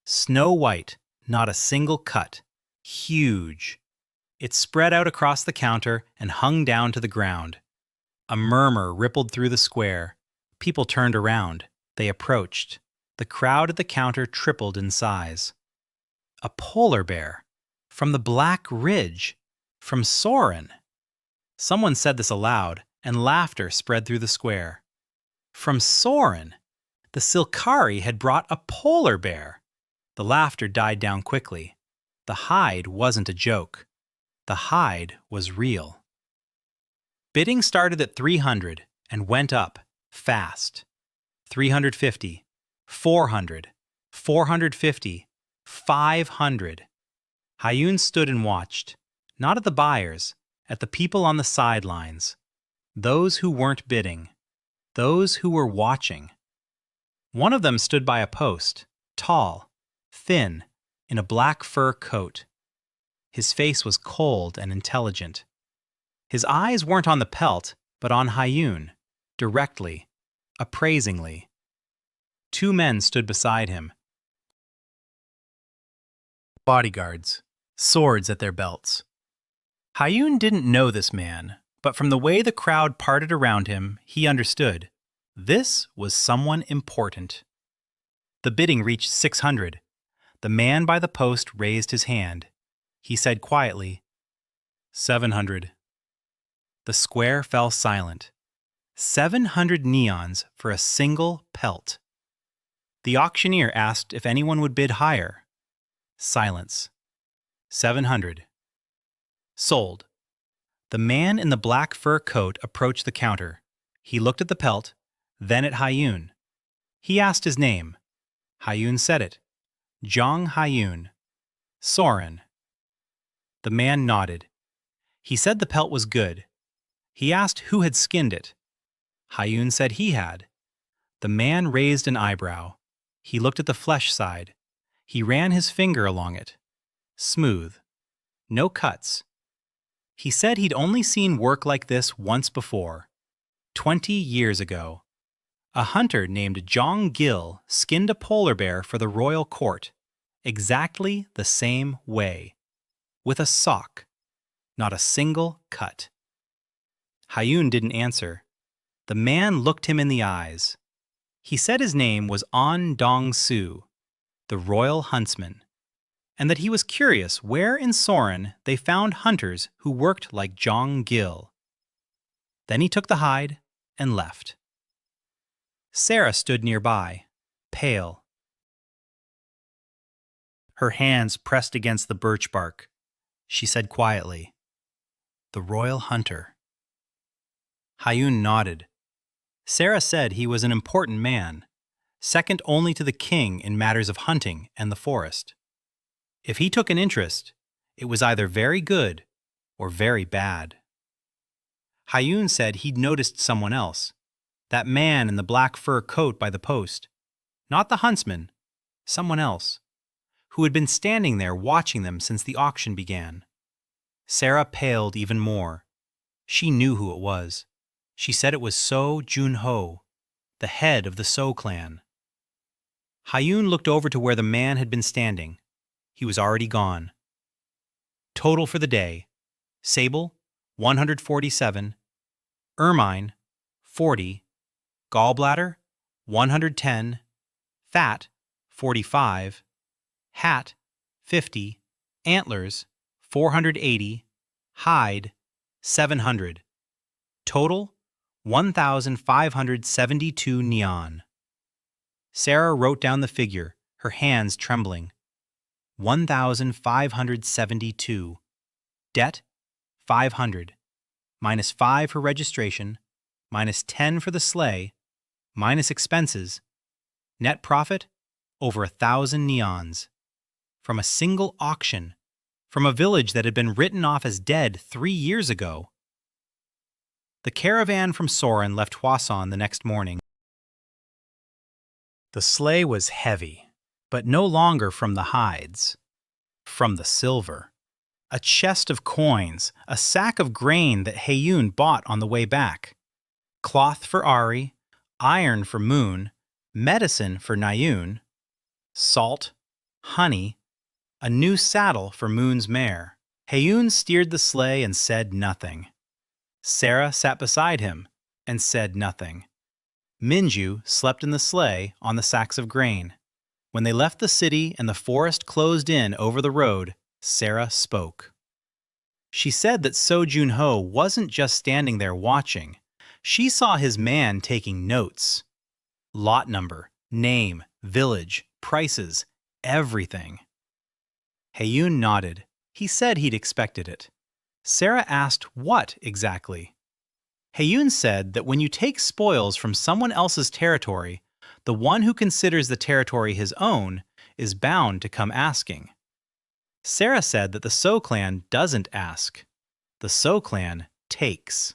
Snow white, not a single cut. Huge. It spread out across the counter and hung down to the ground. A murmur rippled through the square. People turned around. They approached. The crowd at the counter tripled in size. A polar bear. From the Black Ridge. From Soren. Someone said this aloud, and laughter spread through the square. From Soren. The Silkari had brought a polar bear. The laughter died down quickly. The hide wasn't a joke. The hide was real. Bidding started at 300 and went up, fast. 350, 400, 450, 500. Hayun stood and watched, not at the buyers, at the people on the sidelines, those who weren't bidding, those who were watching. One of them stood by a post, tall, thin, in a black fur coat. His face was cold and intelligent. His eyes weren't on the pelt, but on Hayun, directly, appraisingly. Two men stood beside him. Bodyguards, swords at their belts. Hayun didn't know this man, but from the way the crowd parted around him, he understood. This was someone important. The bidding reached 600. The man by the post raised his hand. He said quietly, 700. The square fell silent. 700 neons for a single pelt. The auctioneer asked if anyone would bid higher. Silence. 700. Sold. The man in the black fur coat approached the counter. He looked at the pelt, then at Hayun. He asked his name. Hayun said it. Jong Hayun. Soren. The man nodded. He said the pelt was good. He asked who had skinned it. Hayun said he had. The man raised an eyebrow. He looked at the flesh side. He ran his finger along it. Smooth. No cuts. He said he'd only seen work like this once before. 20 years ago. A hunter named Jong Gil skinned a polar bear for the royal court. Exactly the same way. With a sock. Not a single cut. Hayun didn't answer. The man looked him in the eyes. He said his name was An Dong-su, the royal huntsman, and that he was curious where in Soren they found hunters who worked like Jong Gil. Then he took the hide and left. Sarah stood nearby, pale. Her hands pressed against the birch bark. She said quietly, "The royal hunter." Hayun nodded. Sarah said he was an important man, second only to the king in matters of hunting and the forest. If he took an interest, it was either very good or very bad. Hayun said he'd noticed someone else, that man in the black fur coat by the post, not the huntsman, someone else, who had been standing there watching them since the auction began. Sarah paled even more. She knew who it was. She said it was So Jun-ho, the head of the So clan. Hayun looked over to where the man had been standing. He was already gone. Total for the day: sable, 147, ermine, 40, gallbladder, 110, fat, 45, hat, 50, antlers, 480, hide, 700. Total, 1,572 neon. Sarah wrote down the figure, her hands trembling. 1,572. Debt, 500. Minus 5 for registration, minus 10 for the sleigh, minus expenses. Net profit, over 1,000 neons. From a single auction, from a village that had been written off as dead 3 years ago. The caravan from Soren left Hwaseon the next morning. The sleigh was heavy, but no longer from the hides. From the silver. A chest of coins, a sack of grain that Hayun bought on the way back. Cloth for Ari, iron for Moon, medicine for Nayun, salt, honey, a new saddle for Moon's mare. Hayun steered the sleigh and said nothing. Sarah sat beside him and said nothing. Minju slept in the sleigh on the sacks of grain. When they left the city and the forest closed in over the road, Sarah spoke. She said that So Jun-ho wasn't just standing there watching. She saw his man taking notes. Lot number, name, village, prices, everything. Hayun nodded. He said he'd expected it. Sarah asked what exactly. Hayun said that when you take spoils from someone else's territory, the one who considers the territory his own is bound to come asking. Sarah said that the So clan doesn't ask. The So clan takes.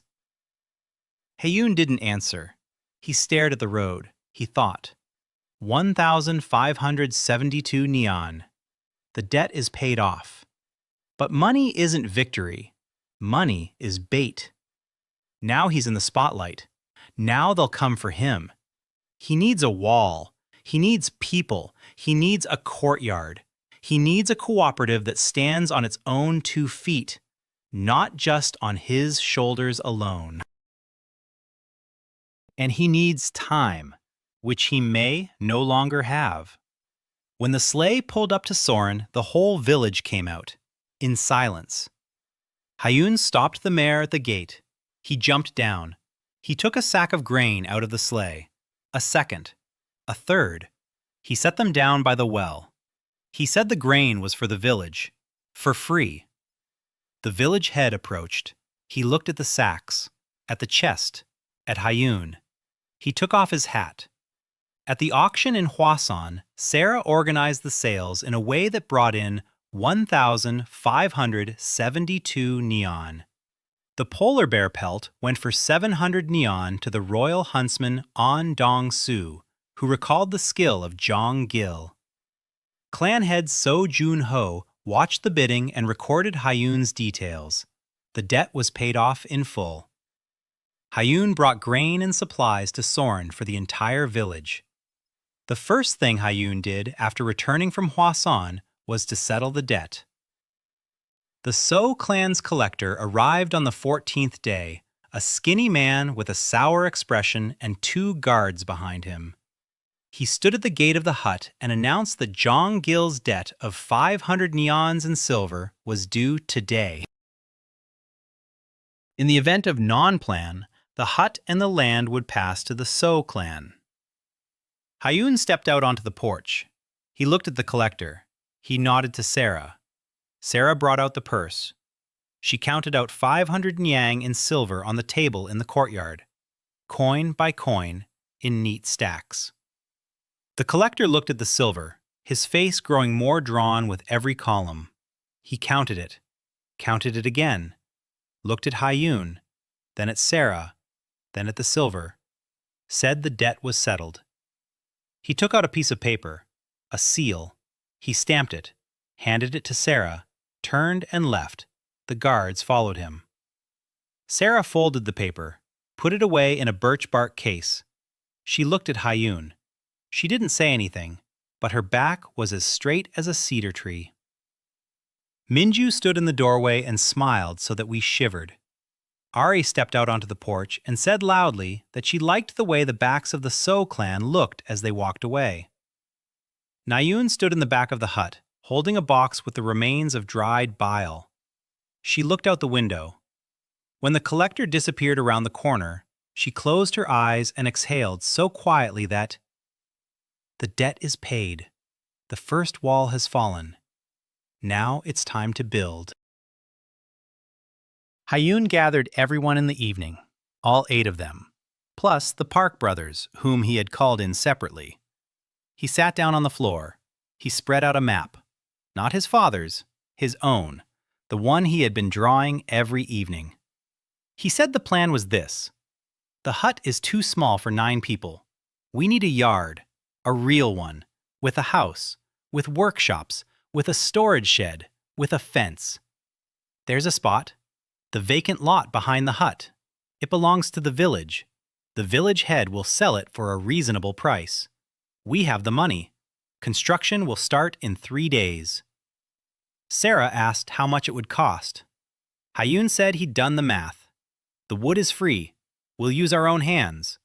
Hayun didn't answer. He stared at the road. He thought. 1,572 neon. The debt is paid off. But money isn't victory. Money is bait. Now he's in the spotlight. Now they'll come for him. He needs a wall. He needs people. He needs a courtyard. He needs a cooperative that stands on its own 2 feet, not just on his shoulders alone. And he needs time, which he may no longer have. When the sleigh pulled up to Soren, the whole village came out, in silence. Hayun stopped the mare at the gate. He jumped down. He took a sack of grain out of the sleigh. A second. A third. He set them down by the well. He said the grain was for the village, for free. The village head approached. He looked at the sacks, at the chest, at Hayun. He took off his hat. At the auction in Hwasan, Sarah organized the sales in a way that brought in 1,572 neon. The polar bear pelt went for 700 neon to the royal huntsman An Dong-soo, who recalled the skill of Jong Gil. Clan head So Jun-ho watched the bidding and recorded Hayun's details. The debt was paid off in full. Hayun brought grain and supplies to Soren for the entire village. The first thing Hayun did after returning from Hwasan was to settle the debt. The So clan's collector arrived on the 14th day, a skinny man with a sour expression and 2 guards behind him. He stood at the gate of the hut and announced that Jong Gil's debt of 500 neons in silver was due today. In the event of non-plan, the hut and the land would pass to the So clan. Hayun stepped out onto the porch. He looked at the collector. He nodded to Sarah. Sarah brought out the purse. She counted out 500 nyang in silver on the table in the courtyard, coin by coin, in neat stacks. The collector looked at the silver, his face growing more drawn with every column. He counted it again, looked at Hayun, then at Sarah, then at the silver, said the debt was settled. He took out a piece of paper, a seal. He stamped it, handed it to Sarah, turned and left. The guards followed him. Sarah folded the paper, put it away in a birch bark case. She looked at Hayun. She didn't say anything, but her back was as straight as a cedar tree. Minju stood in the doorway and smiled so that we shivered. Ari stepped out onto the porch and said loudly that she liked the way the backs of the So clan looked as they walked away. Nayun stood in the back of the hut, holding a box with the remains of dried bile. She looked out the window. When the collector disappeared around the corner, she closed her eyes and exhaled so quietly that the debt is paid. The first wall has fallen. Now it's time to build. Hayun gathered everyone in the evening, all 8 of them, plus the Park brothers, whom he had called in separately. He sat down on the floor. He spread out a map. Not his father's, his own, the one he had been drawing every evening. He said the plan was this. The hut is too small for 9 people. We need a yard, a real one, with a house, with workshops, with a storage shed, with a fence. There's a spot. The vacant lot behind the hut. It belongs to the village. The village head will sell it for a reasonable price. We have the money. Construction will start in 3 days. Sarah asked how much it would cost. Hayun said he'd done the math. The wood is free. We'll use our own hands.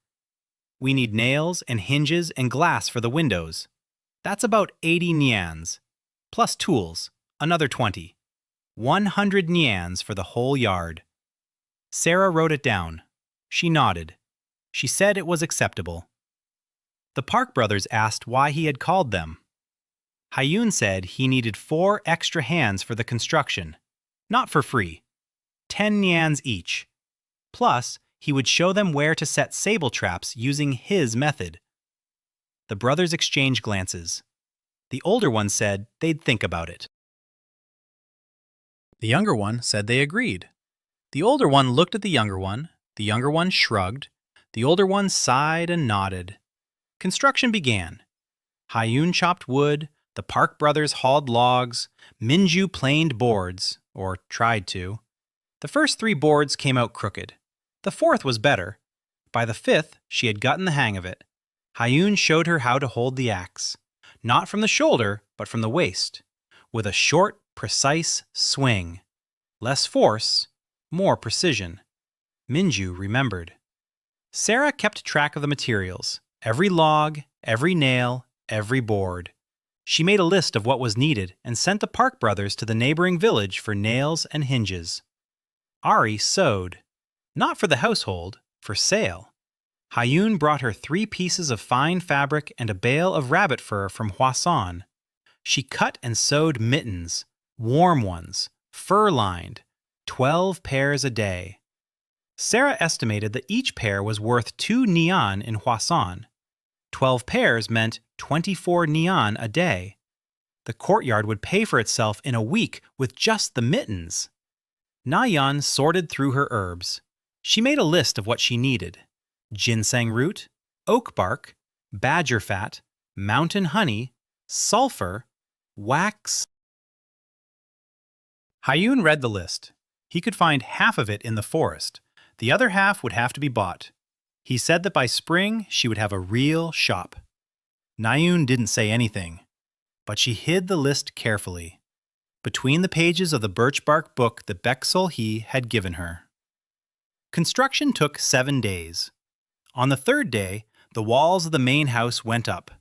We need nails and hinges and glass for the windows. That's about 80 nyans. Plus tools, another 20. 100 nyans for the whole yard. Sarah wrote it down. She nodded. She said it was acceptable. The Park brothers asked why he had called them. Hayun said he needed 4 extra hands for the construction. Not for free. 10 nyans each. Plus, he would show them where to set sable traps using his method. The brothers exchanged glances. The older one said they'd think about it. The younger one said they agreed. The older one looked at the younger one shrugged, the older one sighed and nodded. Construction began. Hayun chopped wood, the Park brothers hauled logs, Minju planed boards, or tried to. The first 3 boards came out crooked. The 4th was better. By the 5th, she had gotten the hang of it. Hayun showed her how to hold the axe, not from the shoulder, but from the waist, with a short, precise swing. Less force, more precision. Minju remembered. Sarah kept track of the materials, every log, every nail, every board. She made a list of what was needed and sent the Park brothers to the neighboring village for nails and hinges. Ari sewed, not for the household, for sale. Hayun brought her 3 pieces of fine fabric and a bale of rabbit fur from Hwasan. She cut and sewed mittens, warm ones, fur-lined, 12 pairs a day. Sarah estimated that each pair was worth 2 neon in Hwasan. 12 pairs meant 24 neon a day. The courtyard would pay for itself in a week with just the mittens. Nayan sorted through her herbs. She made a list of what she needed: ginseng root, oak bark, badger fat, mountain honey, sulfur, wax. Hayun read the list. He could find half of it in the forest. The other half would have to be bought. He said that by spring she would have a real shop. Nayun didn't say anything, but she hid the list carefully, between the pages of the birch bark book that Baek-sol-hee had given her. Construction took 7 days. On the 3rd day, the walls of the main house went up.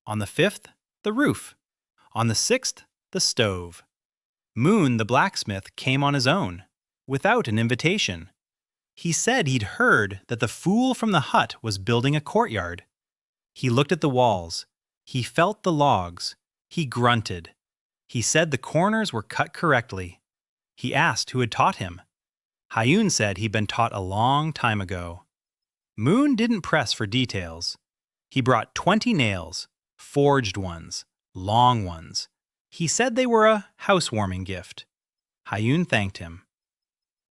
On the 5th, the roof. On the 6th, the stove. Moon, the blacksmith, came on his own, without an invitation. He said he'd heard that the fool from the hut was building a courtyard. He looked at the walls. He felt the logs. He grunted. He said the corners were cut correctly. He asked who had taught him. Hayun said he'd been taught a long time ago. Moon didn't press for details. He brought 20 nails, forged ones, long ones. He said they were a housewarming gift. Hayun thanked him.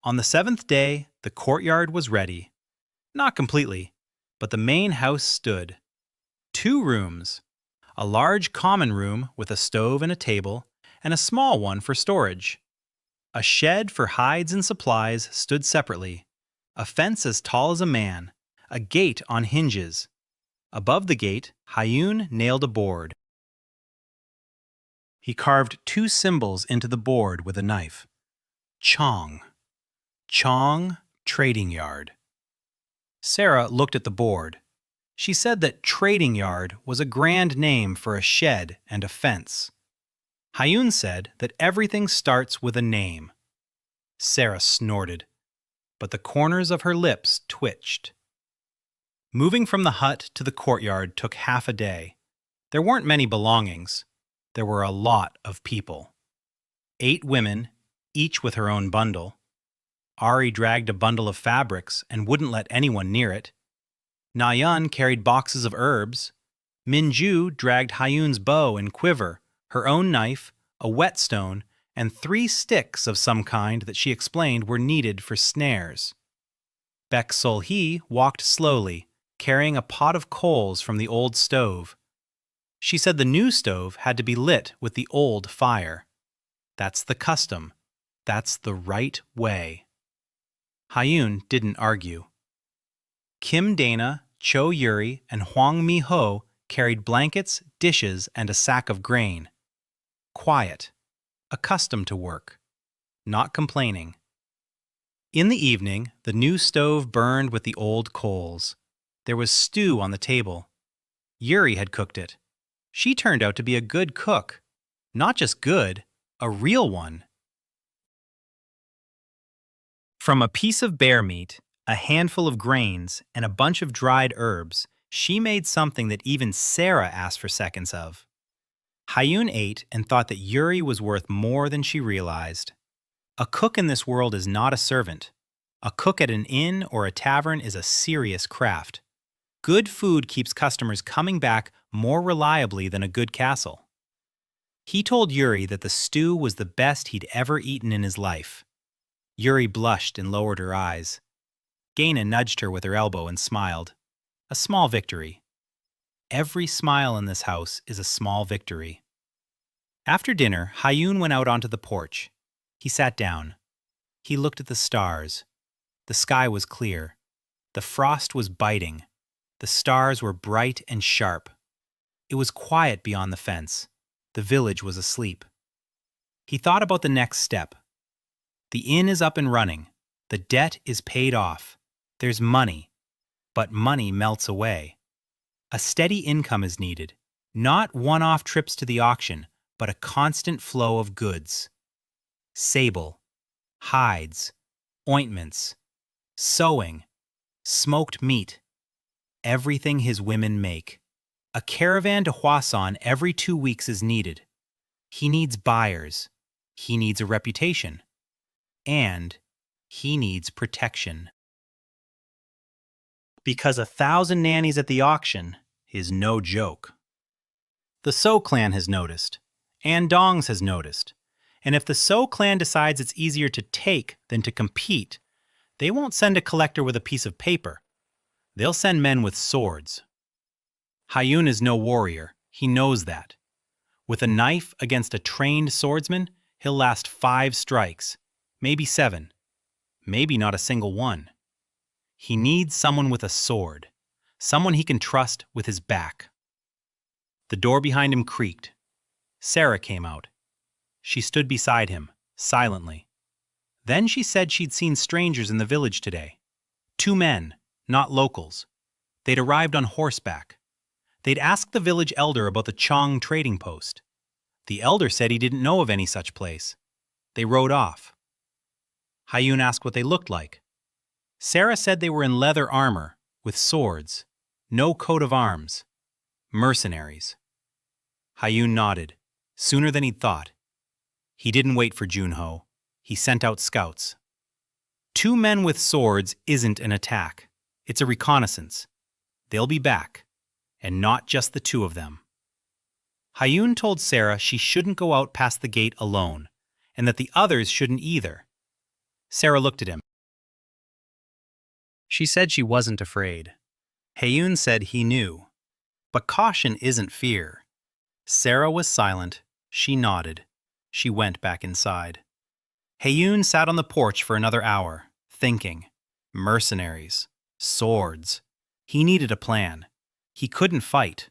On the 7th day, the courtyard was ready. Not completely, but the main house stood. 2 rooms. A large common room with a stove and a table, and a small one for storage. A shed for hides and supplies stood separately. A fence as tall as a man. A gate on hinges. Above the gate, Hayun nailed a board. He carved 2 symbols into the board with a knife. Chong. Chong Trading Yard. Sarah looked at the board. She said that trading yard was a grand name for a shed and a fence. Hayun said that everything starts with a name. Sarah snorted, but the corners of her lips twitched. Moving from the hut to the courtyard took half a day. There weren't many belongings. There were a lot of people. 8 women, each with her own bundle. Ari dragged a bundle of fabrics and wouldn't let anyone near it. Nayan carried boxes of herbs. Minju dragged Hayun's bow and quiver, her own knife, a whetstone, and 3 sticks of some kind that she explained were needed for snares. Baek-sol-hee walked slowly, carrying a pot of coals from the old stove. She said the new stove had to be lit with the old fire. That's the custom. That's the right way. Hayun didn't argue. Kim Dana, Cho Yuri, and Hwang Mi-ho carried blankets, dishes, and a sack of grain. Quiet. Accustomed to work. Not complaining. In the evening, the new stove burned with the old coals. There was stew on the table. Yuri had cooked it. She turned out to be a good cook. Not just good, a real one. From a piece of bear meat, a handful of grains, and a bunch of dried herbs, she made something that even Sarah asked for seconds of. Hayun ate and thought that Yuri was worth more than she realized. A cook in this world is not a servant. A cook at an inn or a tavern is a serious craft. Good food keeps customers coming back more reliably than a good castle. He told Yuri that the stew was the best he'd ever eaten in his life. Yuri blushed and lowered her eyes. Gaina nudged her with her elbow and smiled. A small victory. Every smile in this house is a small victory. After dinner, Hayun went out onto the porch. He sat down. He looked at the stars. The sky was clear. The frost was biting. The stars were bright and sharp. It was quiet beyond the fence. The village was asleep. He thought about the next step. The inn is up and running. The debt is paid off. There's money. But money melts away. A steady income is needed. Not one-off trips to the auction, but a constant flow of goods. Sable, hides, ointments, sewing, smoked meat. Everything his women make. A caravan to Hwasan every 2 weeks is needed. He needs buyers. He needs a reputation. And he needs protection. Because 1,000 nannies at the auction is no joke. The So clan has noticed. And Dongs has noticed. And if the So clan decides it's easier to take than to compete, they won't send a collector with a piece of paper. They'll send men with swords. Hayun is no warrior. He knows that. With a knife against a trained swordsman, he'll last 5 strikes, maybe 7, maybe not a single one. He needs someone with a sword, someone he can trust with his back. The door behind him creaked. Sarah came out. She stood beside him, silently. Then she said she'd seen strangers in the village today. 2 men, not locals. They'd arrived on horseback. They'd asked the village elder about the Chong trading post. The elder said he didn't know of any such place. They rode off. Hayun asked what they looked like. Sarah said they were in leather armor, with swords, no coat of arms. Mercenaries. Hayun nodded, sooner than he'd thought. He didn't wait for Junho. He sent out scouts. 2 men with swords isn't an attack. It's a reconnaissance. They'll be back, and not just the 2 of them. Hayun told Sarah she shouldn't go out past the gate alone, and that the others shouldn't either. Sarah looked at him. She said she wasn't afraid. Hayun said he knew. But caution isn't fear. Sarah was silent. She nodded. She went back inside. Hayun sat on the porch for another hour, thinking. Mercenaries. Swords. He needed a plan. He couldn't fight.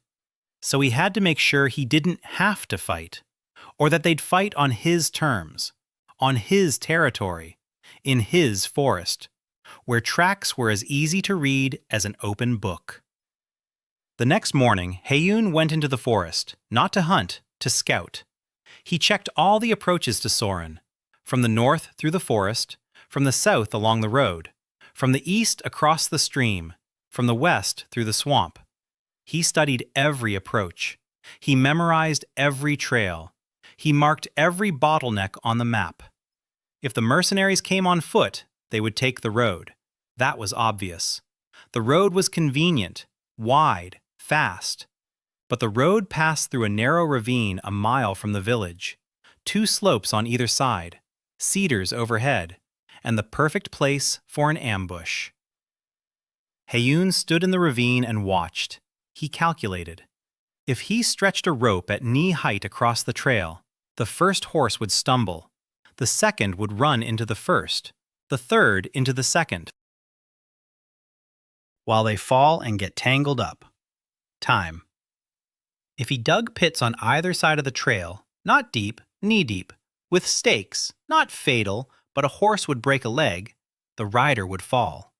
So he had to make sure he didn't have to fight, or that they'd fight on his terms, on his territory, in his forest, where tracks were as easy to read as an open book. The next morning, Hayun went into the forest, not to hunt, to scout. He checked all the approaches to Soren, from the north through the forest, from the south along the road, from the east across the stream, from the west through the swamp. He studied every approach. He memorized every trail. He marked every bottleneck on the map. If the mercenaries came on foot, they would take the road. That was obvious. The road was convenient, wide, fast. But the road passed through a narrow ravine a mile from the village, 2 slopes on either side, cedars overhead, and the perfect place for an ambush. Hayun stood in the ravine and watched. He calculated. If he stretched a rope at knee height across the trail, the first horse would stumble, the second would run into the first, the third into the second. While they fall and get tangled up. Time. If he dug pits on either side of the trail, not deep, knee-deep, with stakes, not fatal, but a horse would break a leg, the rider would fall.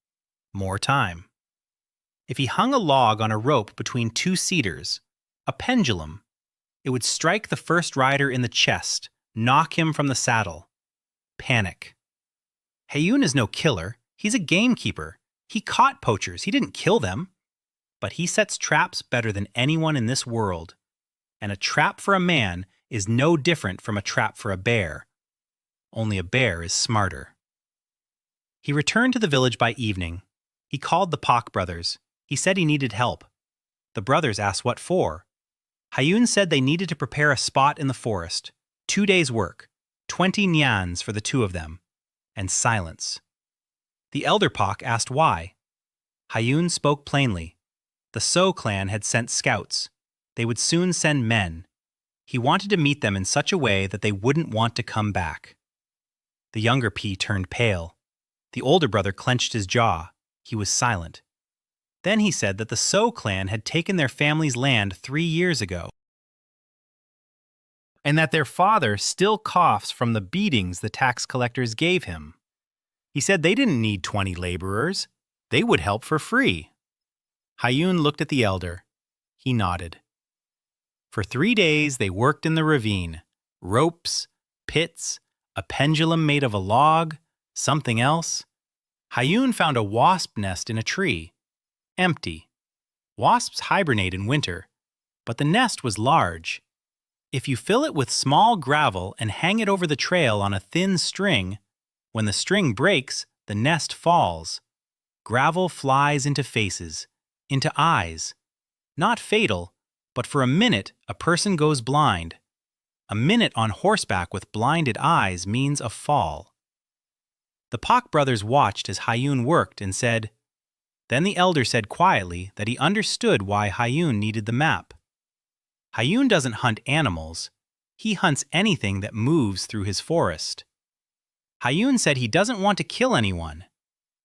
More time. If he hung a log on a rope between 2 cedars, a pendulum, it would strike the first rider in the chest, knock him from the saddle. Panic. Hayun is no killer. He's a gamekeeper. He caught poachers. He didn't kill them. But he sets traps better than anyone in this world. And a trap for a man is no different from a trap for a bear. Only a bear is smarter. He returned to the village by evening. He called the Pak brothers. He said he needed help. The brothers asked what for. Hayun said they needed to prepare a spot in the forest. 2 days' work. 20 nyans for the 2 of them. And silence. The elder Pak asked why. Hayun spoke plainly. The The So clan had sent scouts. They would soon send men. He wanted to meet them in such a way that they wouldn't want to come back. The younger P turned pale. The older brother clenched his jaw. He was silent. Then he said that the So clan had taken their family's land 3 years ago, and that their father still coughs from the beatings the tax collectors gave him. He said they didn't need 20 laborers. They would help for free. Hayun looked at the elder. He nodded. For 3 days they worked in the ravine. Ropes, pits, a pendulum made of a log, something else. Hayun found a wasp nest in a tree. Empty. Wasps hibernate in winter, but the nest was large. If you fill it with small gravel and hang it over the trail on a thin string, when the string breaks, the nest falls. Gravel flies into faces, into eyes. Not fatal, but for a minute a person goes blind. A minute on horseback with blinded eyes means a fall. The Pak brothers watched as Hayun worked and said, then the elder said quietly that he understood why Hayun needed the map. Hayun doesn't hunt animals. He hunts anything that moves through his forest. Hayun said he doesn't want to kill anyone.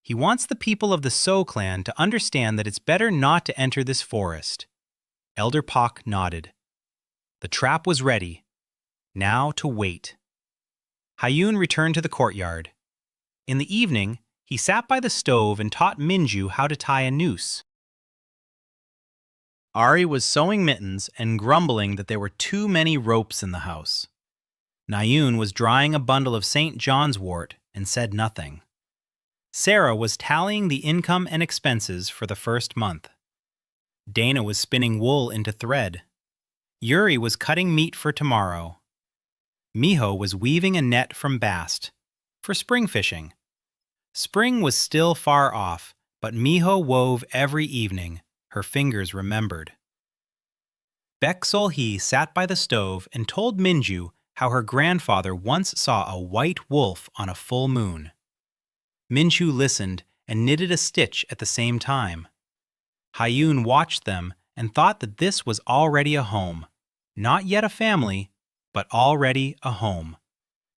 He wants the people of the So clan to understand that it's better not to enter this forest. Elder Pak nodded. The trap was ready. Now to wait. Hayun returned to the courtyard. In the evening, he sat by the stove and taught Minju how to tie a noose. Ari was sewing mittens and grumbling that there were too many ropes in the house. Nayun was drying a bundle of St. John's wort and said nothing. Sarah was tallying the income and expenses for the first month. Dana was spinning wool into thread. Yuri was cutting meat for tomorrow. Miho was weaving a net from bast for spring fishing. Spring was still far off, but Miho wove every evening. Her fingers remembered. Bek Sol-hee sat by the stove and told Minju how her grandfather once saw a white wolf on a full moon. Minju listened and knitted a stitch at the same time. Hayun watched them and thought that this was already a home. Not yet a family, but already a home.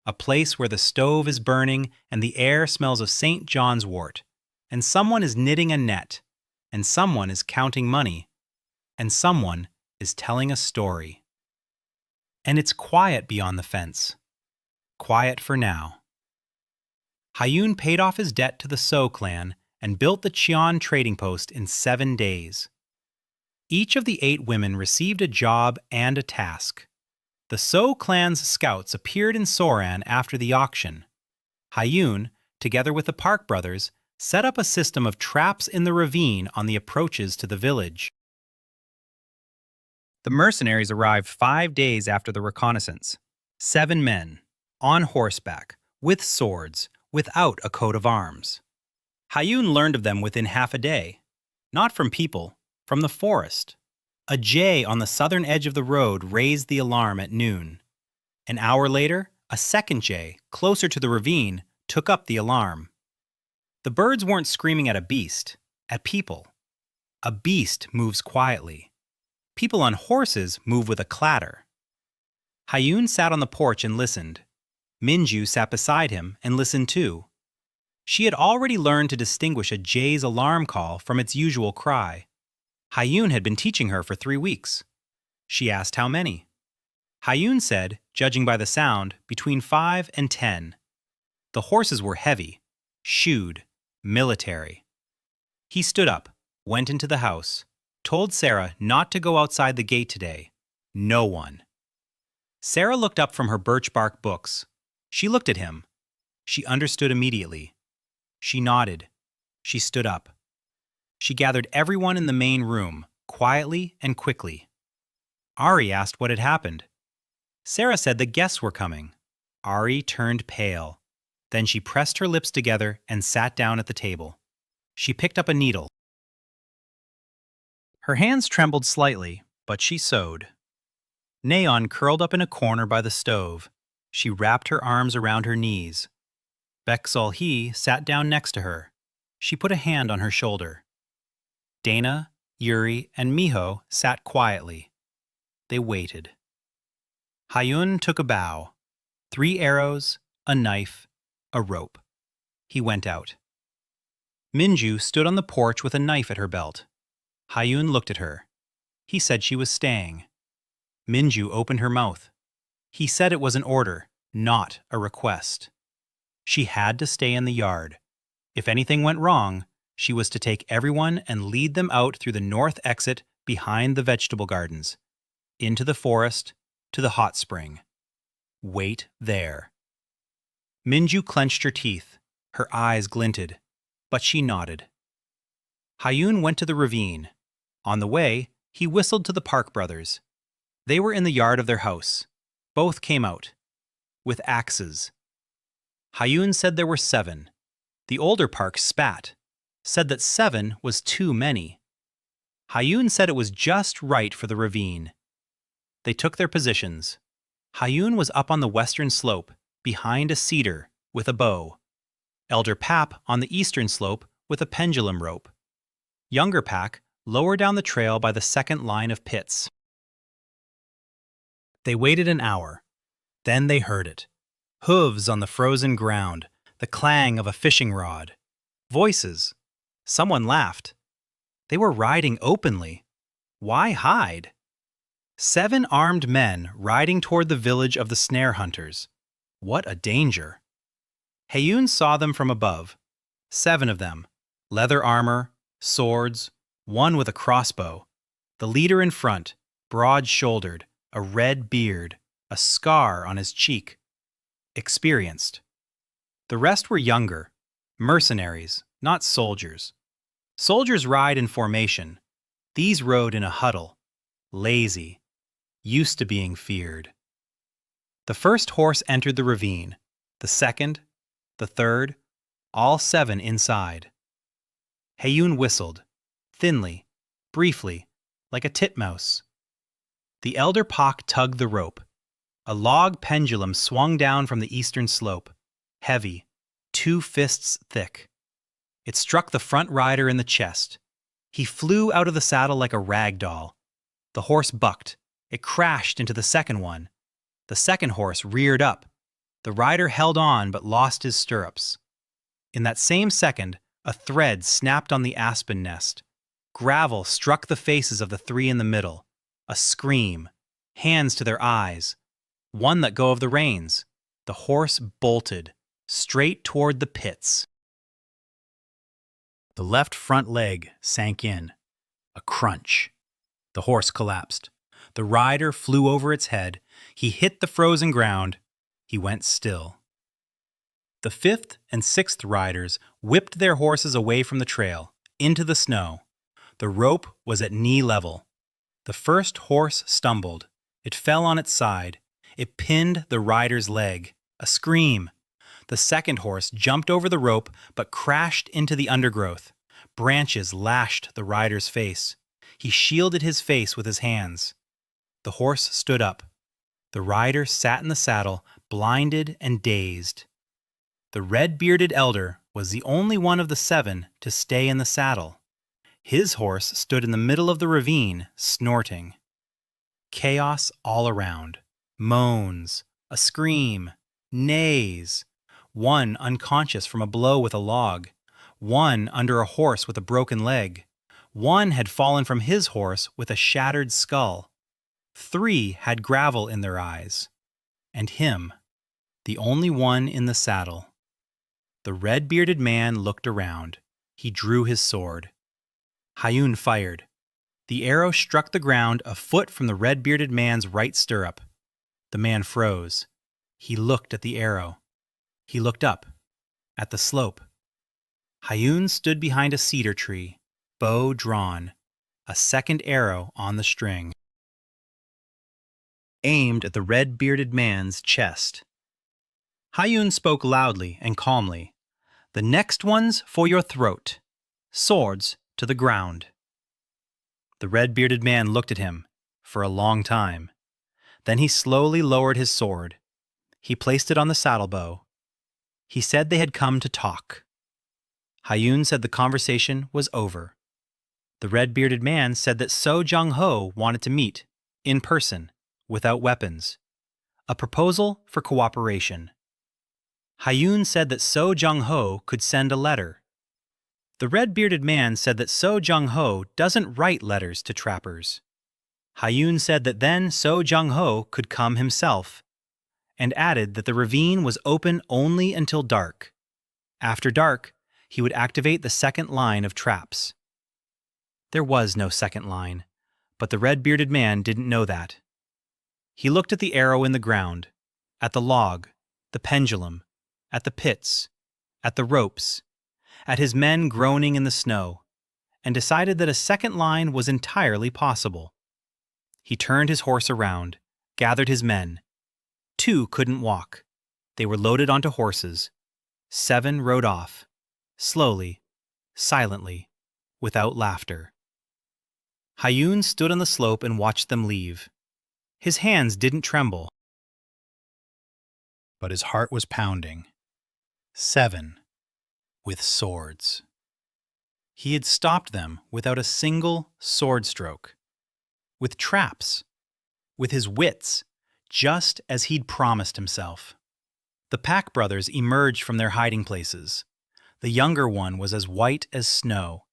A place where the stove is burning and the air smells of St. John's wort, and someone is knitting a net, and someone is counting money, and someone is telling a story. And it's quiet beyond the fence. Quiet for now. Hayun paid off his debt to the So clan and built the Cheon trading post in 7 days. Each of the 8 women received a job and a task. The So clan's scouts appeared in Soran after the auction. Hayun, together with the Park brothers, set up a system of traps in the ravine on the approaches to the village. The mercenaries arrived 5 days after the reconnaissance. 7 men, on horseback, with swords, without a coat of arms. Hayun learned of them within half a day. Not from people, from the forest. A jay on the southern edge of the road raised the alarm at noon. An hour later, a second jay, closer to the ravine, took up the alarm. The birds weren't screaming at a beast, at people. A beast moves quietly. People on horses move with a clatter. Hayun sat on the porch and listened. Minju sat beside him and listened too. She had already learned to distinguish a jay's alarm call from its usual cry. Hayun had been teaching her for 3 weeks. She asked how many. Hayun said, judging by the sound, between 5 and 10. The horses were heavy, shoed, military. He stood up, went into the house, told Sarah not to go outside the gate today. No one. Sarah looked up from her birch bark books. She looked at him. She understood immediately. She nodded. She stood up. She gathered everyone in the main room, quietly and quickly. Ari asked what had happened. Sarah said the guests were coming. Ari turned pale. Then she pressed her lips together and sat down at the table. She picked up a needle. Her hands trembled slightly, but she sewed. Nayeon curled up in a corner by the stove. She wrapped her arms around her knees. Bek Sol-hee sat down next to her. She put a hand on her shoulder. Dana, Yuri, and Miho sat quietly. They waited. Hayun took a bow. 3 arrows, a knife, a rope. He went out. Minju stood on the porch with a knife at her belt. Hayun looked at her. He said she was staying. Minju opened her mouth. He said it was an order, not a request. She had to stay in the yard. If anything went wrong, she was to take everyone and lead them out through the north exit behind the vegetable gardens, into the forest, to the hot spring. Wait there. Minju clenched her teeth. Her eyes glinted, but she nodded. Hayun went to the ravine. On the way, he whistled to the Park brothers. They were in the yard of their house. Both came out, with axes. Hayun said there were 7. The older Park spat, said that 7 was too many. Hayun said it was just right for the ravine. They took their positions. Hayun was up on the western slope, behind a cedar, with a bow. Elder Pap on the eastern slope with a pendulum rope. Younger Pack lower down the trail by the second line of pits. They waited an hour. Then they heard it. Hooves on the frozen ground, the clang of a fishing rod. Voices. Someone laughed. They were riding openly. Why hide? 7 armed men riding toward the village of the snare hunters. What a danger! Hayun saw them from above. 7 of them. Leather armor, swords, one with a crossbow. The leader in front, broad-shouldered, a red beard, a scar on his cheek. Experienced. The rest were younger, mercenaries, not soldiers. Soldiers ride in formation. These rode in a huddle, lazy, used to being feared. The first horse entered the ravine, the second, the third, all 7 inside. Hayun whistled, thinly, briefly, like a titmouse. The elder Pak tugged the rope. A log pendulum swung down from the eastern slope, heavy, 2 fists thick. It struck the front rider in the chest. He flew out of the saddle like a rag doll. The horse bucked. It crashed into the second one. The second horse reared up. The rider held on but lost his stirrups. In that same second, a thread snapped on the aspen nest. Gravel struck the faces of the 3 in the middle. A scream. Hands to their eyes. One let go of the reins. The horse bolted, straight toward the pits. The left front leg sank in. A crunch. The horse collapsed. The rider flew over its head. He hit the frozen ground. He went still. The 5th and 6th riders whipped their horses away from the trail, into the snow. The rope was at knee level. The first horse stumbled. It fell on its side. It pinned the rider's leg. A scream. The second horse jumped over the rope but crashed into the undergrowth. Branches lashed the rider's face. He shielded his face with his hands. The horse stood up. The rider sat in the saddle, blinded and dazed. The red-bearded elder was the only one of the 7 to stay in the saddle. His horse stood in the middle of the ravine, snorting. Chaos all around. Moans, a scream, neighs. One unconscious from a blow with a log. One under a horse with a broken leg. One had fallen from his horse with a shattered skull. 3 had gravel in their eyes. And him, the only one in the saddle. The red-bearded man looked around. He drew his sword. Hayun fired. The arrow struck the ground a foot from the red-bearded man's right stirrup. The man froze. He looked at the arrow. He looked up, at the slope. Hayun stood behind a cedar tree, bow drawn, a second arrow on the string, aimed at the red-bearded man's chest. Hayun spoke loudly and calmly. "The next one's for your throat. Swords to the ground." The red-bearded man looked at him for a long time. Then he slowly lowered his sword. He placed it on the saddlebow. He said they had come to talk. Hayun said the conversation was over. The red-bearded man said that So Jung-ho wanted to meet, in person, without weapons. A proposal for cooperation. Hayun said that So Jung-ho could send a letter. The red-bearded man said that So Jung-ho doesn't write letters to trappers. Hayun said that then So Jung-ho could come himself, and added that the ravine was open only until dark. After dark, he would activate the second line of traps. There was no second line, but the red-bearded man didn't know that. He looked at the arrow in the ground, at the log, the pendulum, at the pits, at the ropes, at his men groaning in the snow, and decided that a second line was entirely possible. He turned his horse around, gathered his men. 2 couldn't walk. They were loaded onto horses. 7 rode off, slowly, silently, without laughter. Hayun stood on the slope and watched them leave. His hands didn't tremble, but his heart was pounding. 7, with swords. He had stopped them without a single sword stroke. With traps, with his wits, just as he'd promised himself. The Pack brothers emerged from their hiding places. The younger one was as white as snow.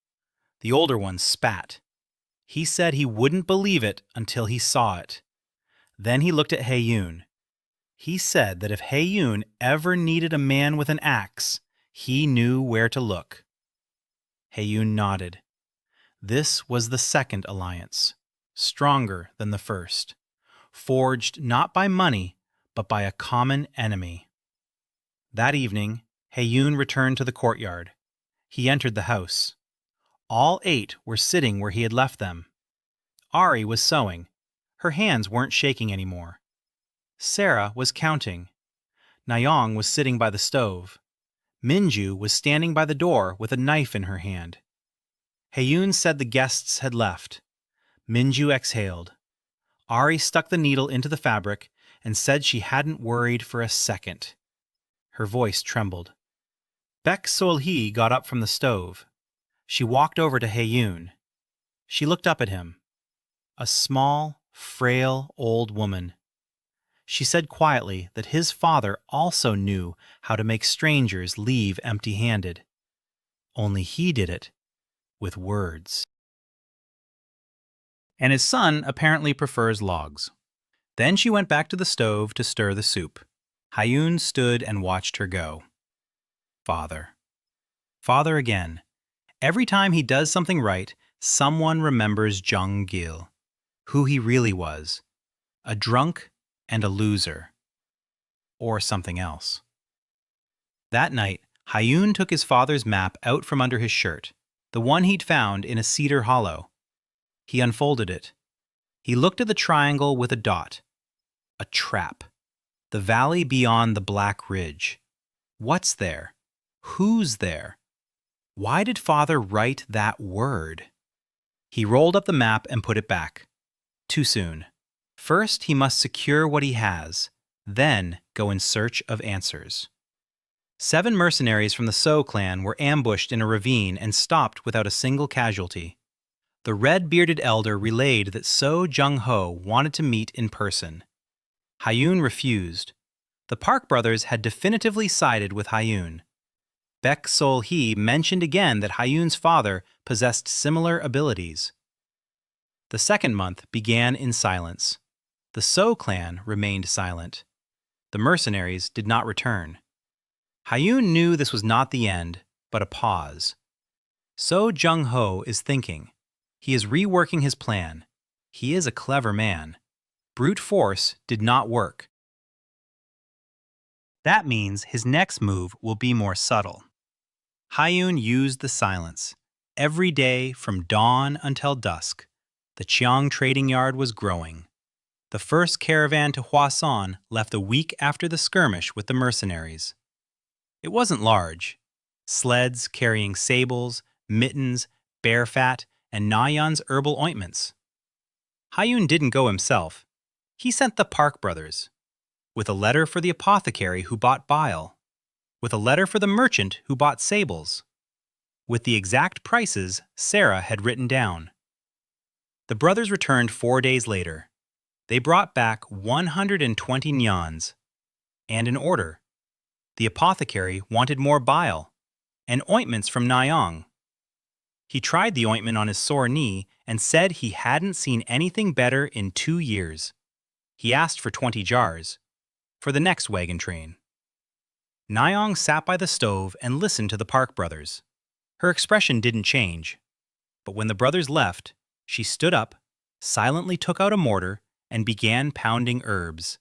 The older one spat. He said he wouldn't believe it until he saw it. Then he looked at Hayun. He said that if Hayun ever needed a man with an axe, he knew where to look. Hayun nodded. This was the second alliance, stronger than the first, forged not by money, but by a common enemy. That evening, Hayun returned to the courtyard. He entered the house. All 8 were sitting where he had left them. Ari was sewing. Her hands weren't shaking anymore. Sarah was counting. Nayong was sitting by the stove. Minju was standing by the door with a knife in her hand. Hayun said the guests had left. Minju exhaled. Ari stuck the needle into the fabric and said she hadn't worried for a second. Her voice trembled. Baek Sol-hee got up from the stove. She walked over to Hayun. She looked up at him. A small, frail old woman. She said quietly that his father also knew how to make strangers leave empty-handed. Only he did it with words. And his son apparently prefers logs. Then she went back to the stove to stir the soup. Hayun stood and watched her go. Father. Father again. Every time he does something right, someone remembers Jung-gil, who he really was. A drunk and a loser. Or something else. That night, Hayun took his father's map out from under his shirt, the one he'd found in a cedar hollow. He unfolded it. He looked at the triangle with a dot. A trap. The valley beyond the Black Ridge. What's there? Who's there? Why did father write that word? He rolled up the map and put it back. Too soon. First, he must secure what he has, then go in search of answers. 7 mercenaries from the So clan were ambushed in a ravine and stopped without a single casualty. The red-bearded elder relayed that So Jung-ho wanted to meet in person. Hayun refused. The Park brothers had definitively sided with Hayun. Baek Sol-hee mentioned again that Hayun's father possessed similar abilities. The second month began in silence. The So clan remained silent. The mercenaries did not return. Hayun knew this was not the end, but a pause. So Jung-ho is thinking. He is reworking his plan. He is a clever man. Brute force did not work. That means his next move will be more subtle. Hayun used the silence. Every day from dawn until dusk, the Cheong trading yard was growing. The first caravan to Hwaseon left a week after the skirmish with the mercenaries. It wasn't large. Sleds carrying sables, mittens, bear fat, and Nayeon's herbal ointments. Hayun didn't go himself. He sent the Park brothers, with a letter for the apothecary who bought bile, with a letter for the merchant who bought sables. with the exact prices Sarah had written down. The brothers returned 4 days later. They brought back 120 nyans, and in order. The apothecary wanted more bile and ointments from Nyang. He tried the ointment on his sore knee and said he hadn't seen anything better in 2 years. He asked for 20 jars for the next wagon train. Nyang sat by the stove and listened to the Park brothers. Her expression didn't change, but when the brothers left, she stood up, silently took out a mortar, and began pounding herbs.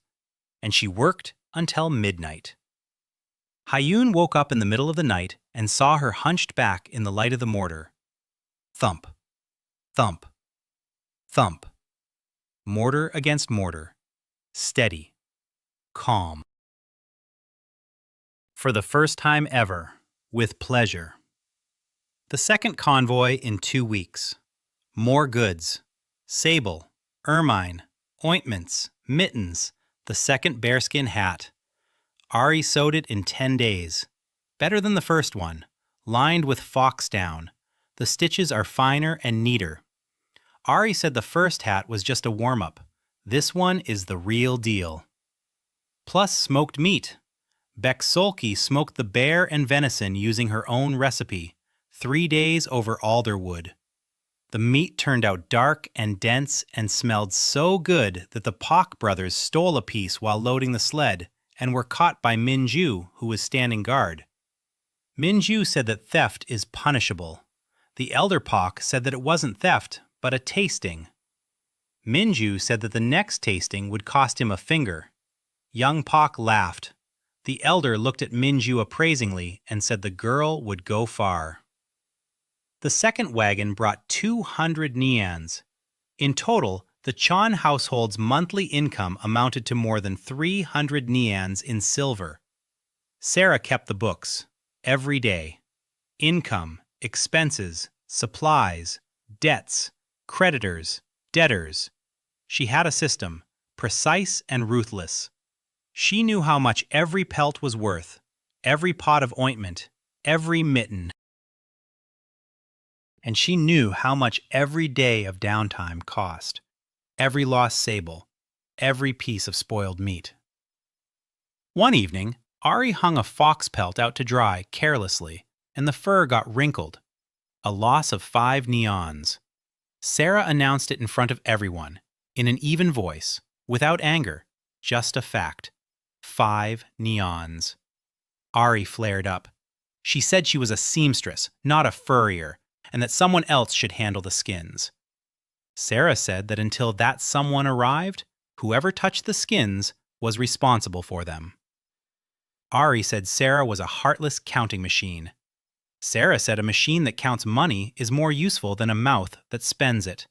And she worked until midnight. Hayun woke up in the middle of the night and saw her hunched back in the light of the mortar. Thump, thump, thump. Mortar against mortar. Steady. Calm. For the first time ever, with pleasure. The second convoy in 2 weeks. More goods. Sable, ermine, ointments, mittens, the second bearskin hat. Ari sewed it in 10 days. Better than the first one. Lined with foxdown. The stitches are finer and neater. Ari said the first hat was just a warm-up. This one is the real deal. Plus smoked meat. Beksolki smoked the bear and venison using her own recipe, 3 days over alder wood. The meat turned out dark and dense and smelled so good that the Pak brothers stole a piece while loading the sled and were caught by Minju, who was standing guard. Minju said that theft is punishable. The elder Pak said that it wasn't theft, but a tasting. Minju said that the next tasting would cost him a finger. Young Pak laughed. The elder looked at Minju appraisingly and said the girl would go far. The second wagon brought 200 nyans. In total, the Chan household's monthly income amounted to more than 300 nyans in silver. Sarah kept the books, every day. Income, expenses, supplies, debts, creditors, debtors. She had a system, precise and ruthless. She knew how much every pelt was worth, every pot of ointment, every mitten. And she knew how much every day of downtime cost, every lost sable, every piece of spoiled meat. One evening, Ari hung a fox pelt out to dry carelessly, and the fur got wrinkled. A loss of 5 nyans. Sarah announced it in front of everyone, in an even voice, without anger, just a fact. 5 nyans. Ari flared up. She said she was a seamstress, not a furrier, and that someone else should handle the skins. Sarah said that until that someone arrived, whoever touched the skins was responsible for them. Ari said Sarah was a heartless counting machine. Sarah said a machine that counts money is more useful than a mouth that spends it.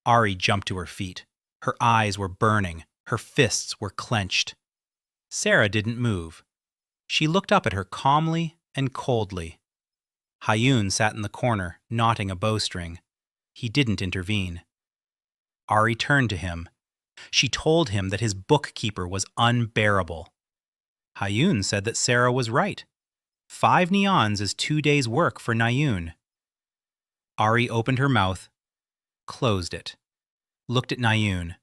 Ari jumped to her feet. Her eyes were burning. Her fists were clenched. Sarah didn't move. She looked up at her calmly and coldly. Hayun sat in the corner, knotting a bowstring. He didn't intervene. Ari turned to him. She told him that his bookkeeper was unbearable. Hayun said that Sarah was right. 5 nyans is 2 days' work for Nayun. Ari opened her mouth, closed it, looked at Nayun.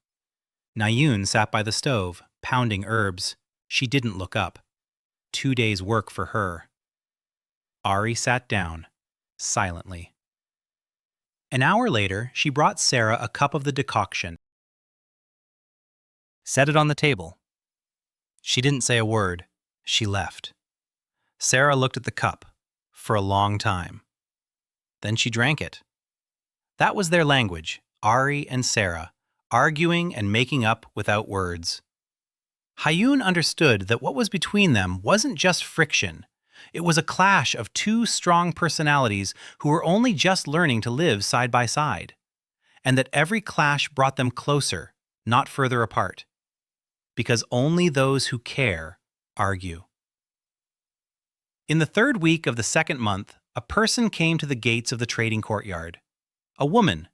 Nayun sat by the stove, pounding herbs. She didn't look up. 2 days' work for her. Ari sat down, silently. An hour later, she brought Sarah a cup of the decoction. Set it on the table. She didn't say a word. She left. Sarah looked at the cup for a long time. Then she drank it. That was their language, Ari and Sarah, arguing and making up without words. Hayun understood that what was between them wasn't just friction. It was a clash of 2 strong personalities who were only just learning to live side by side, and that every clash brought them closer, not further apart. Because only those who care argue. In the 3rd week of the 2nd month, a person came to the gates of the trading courtyard. A woman,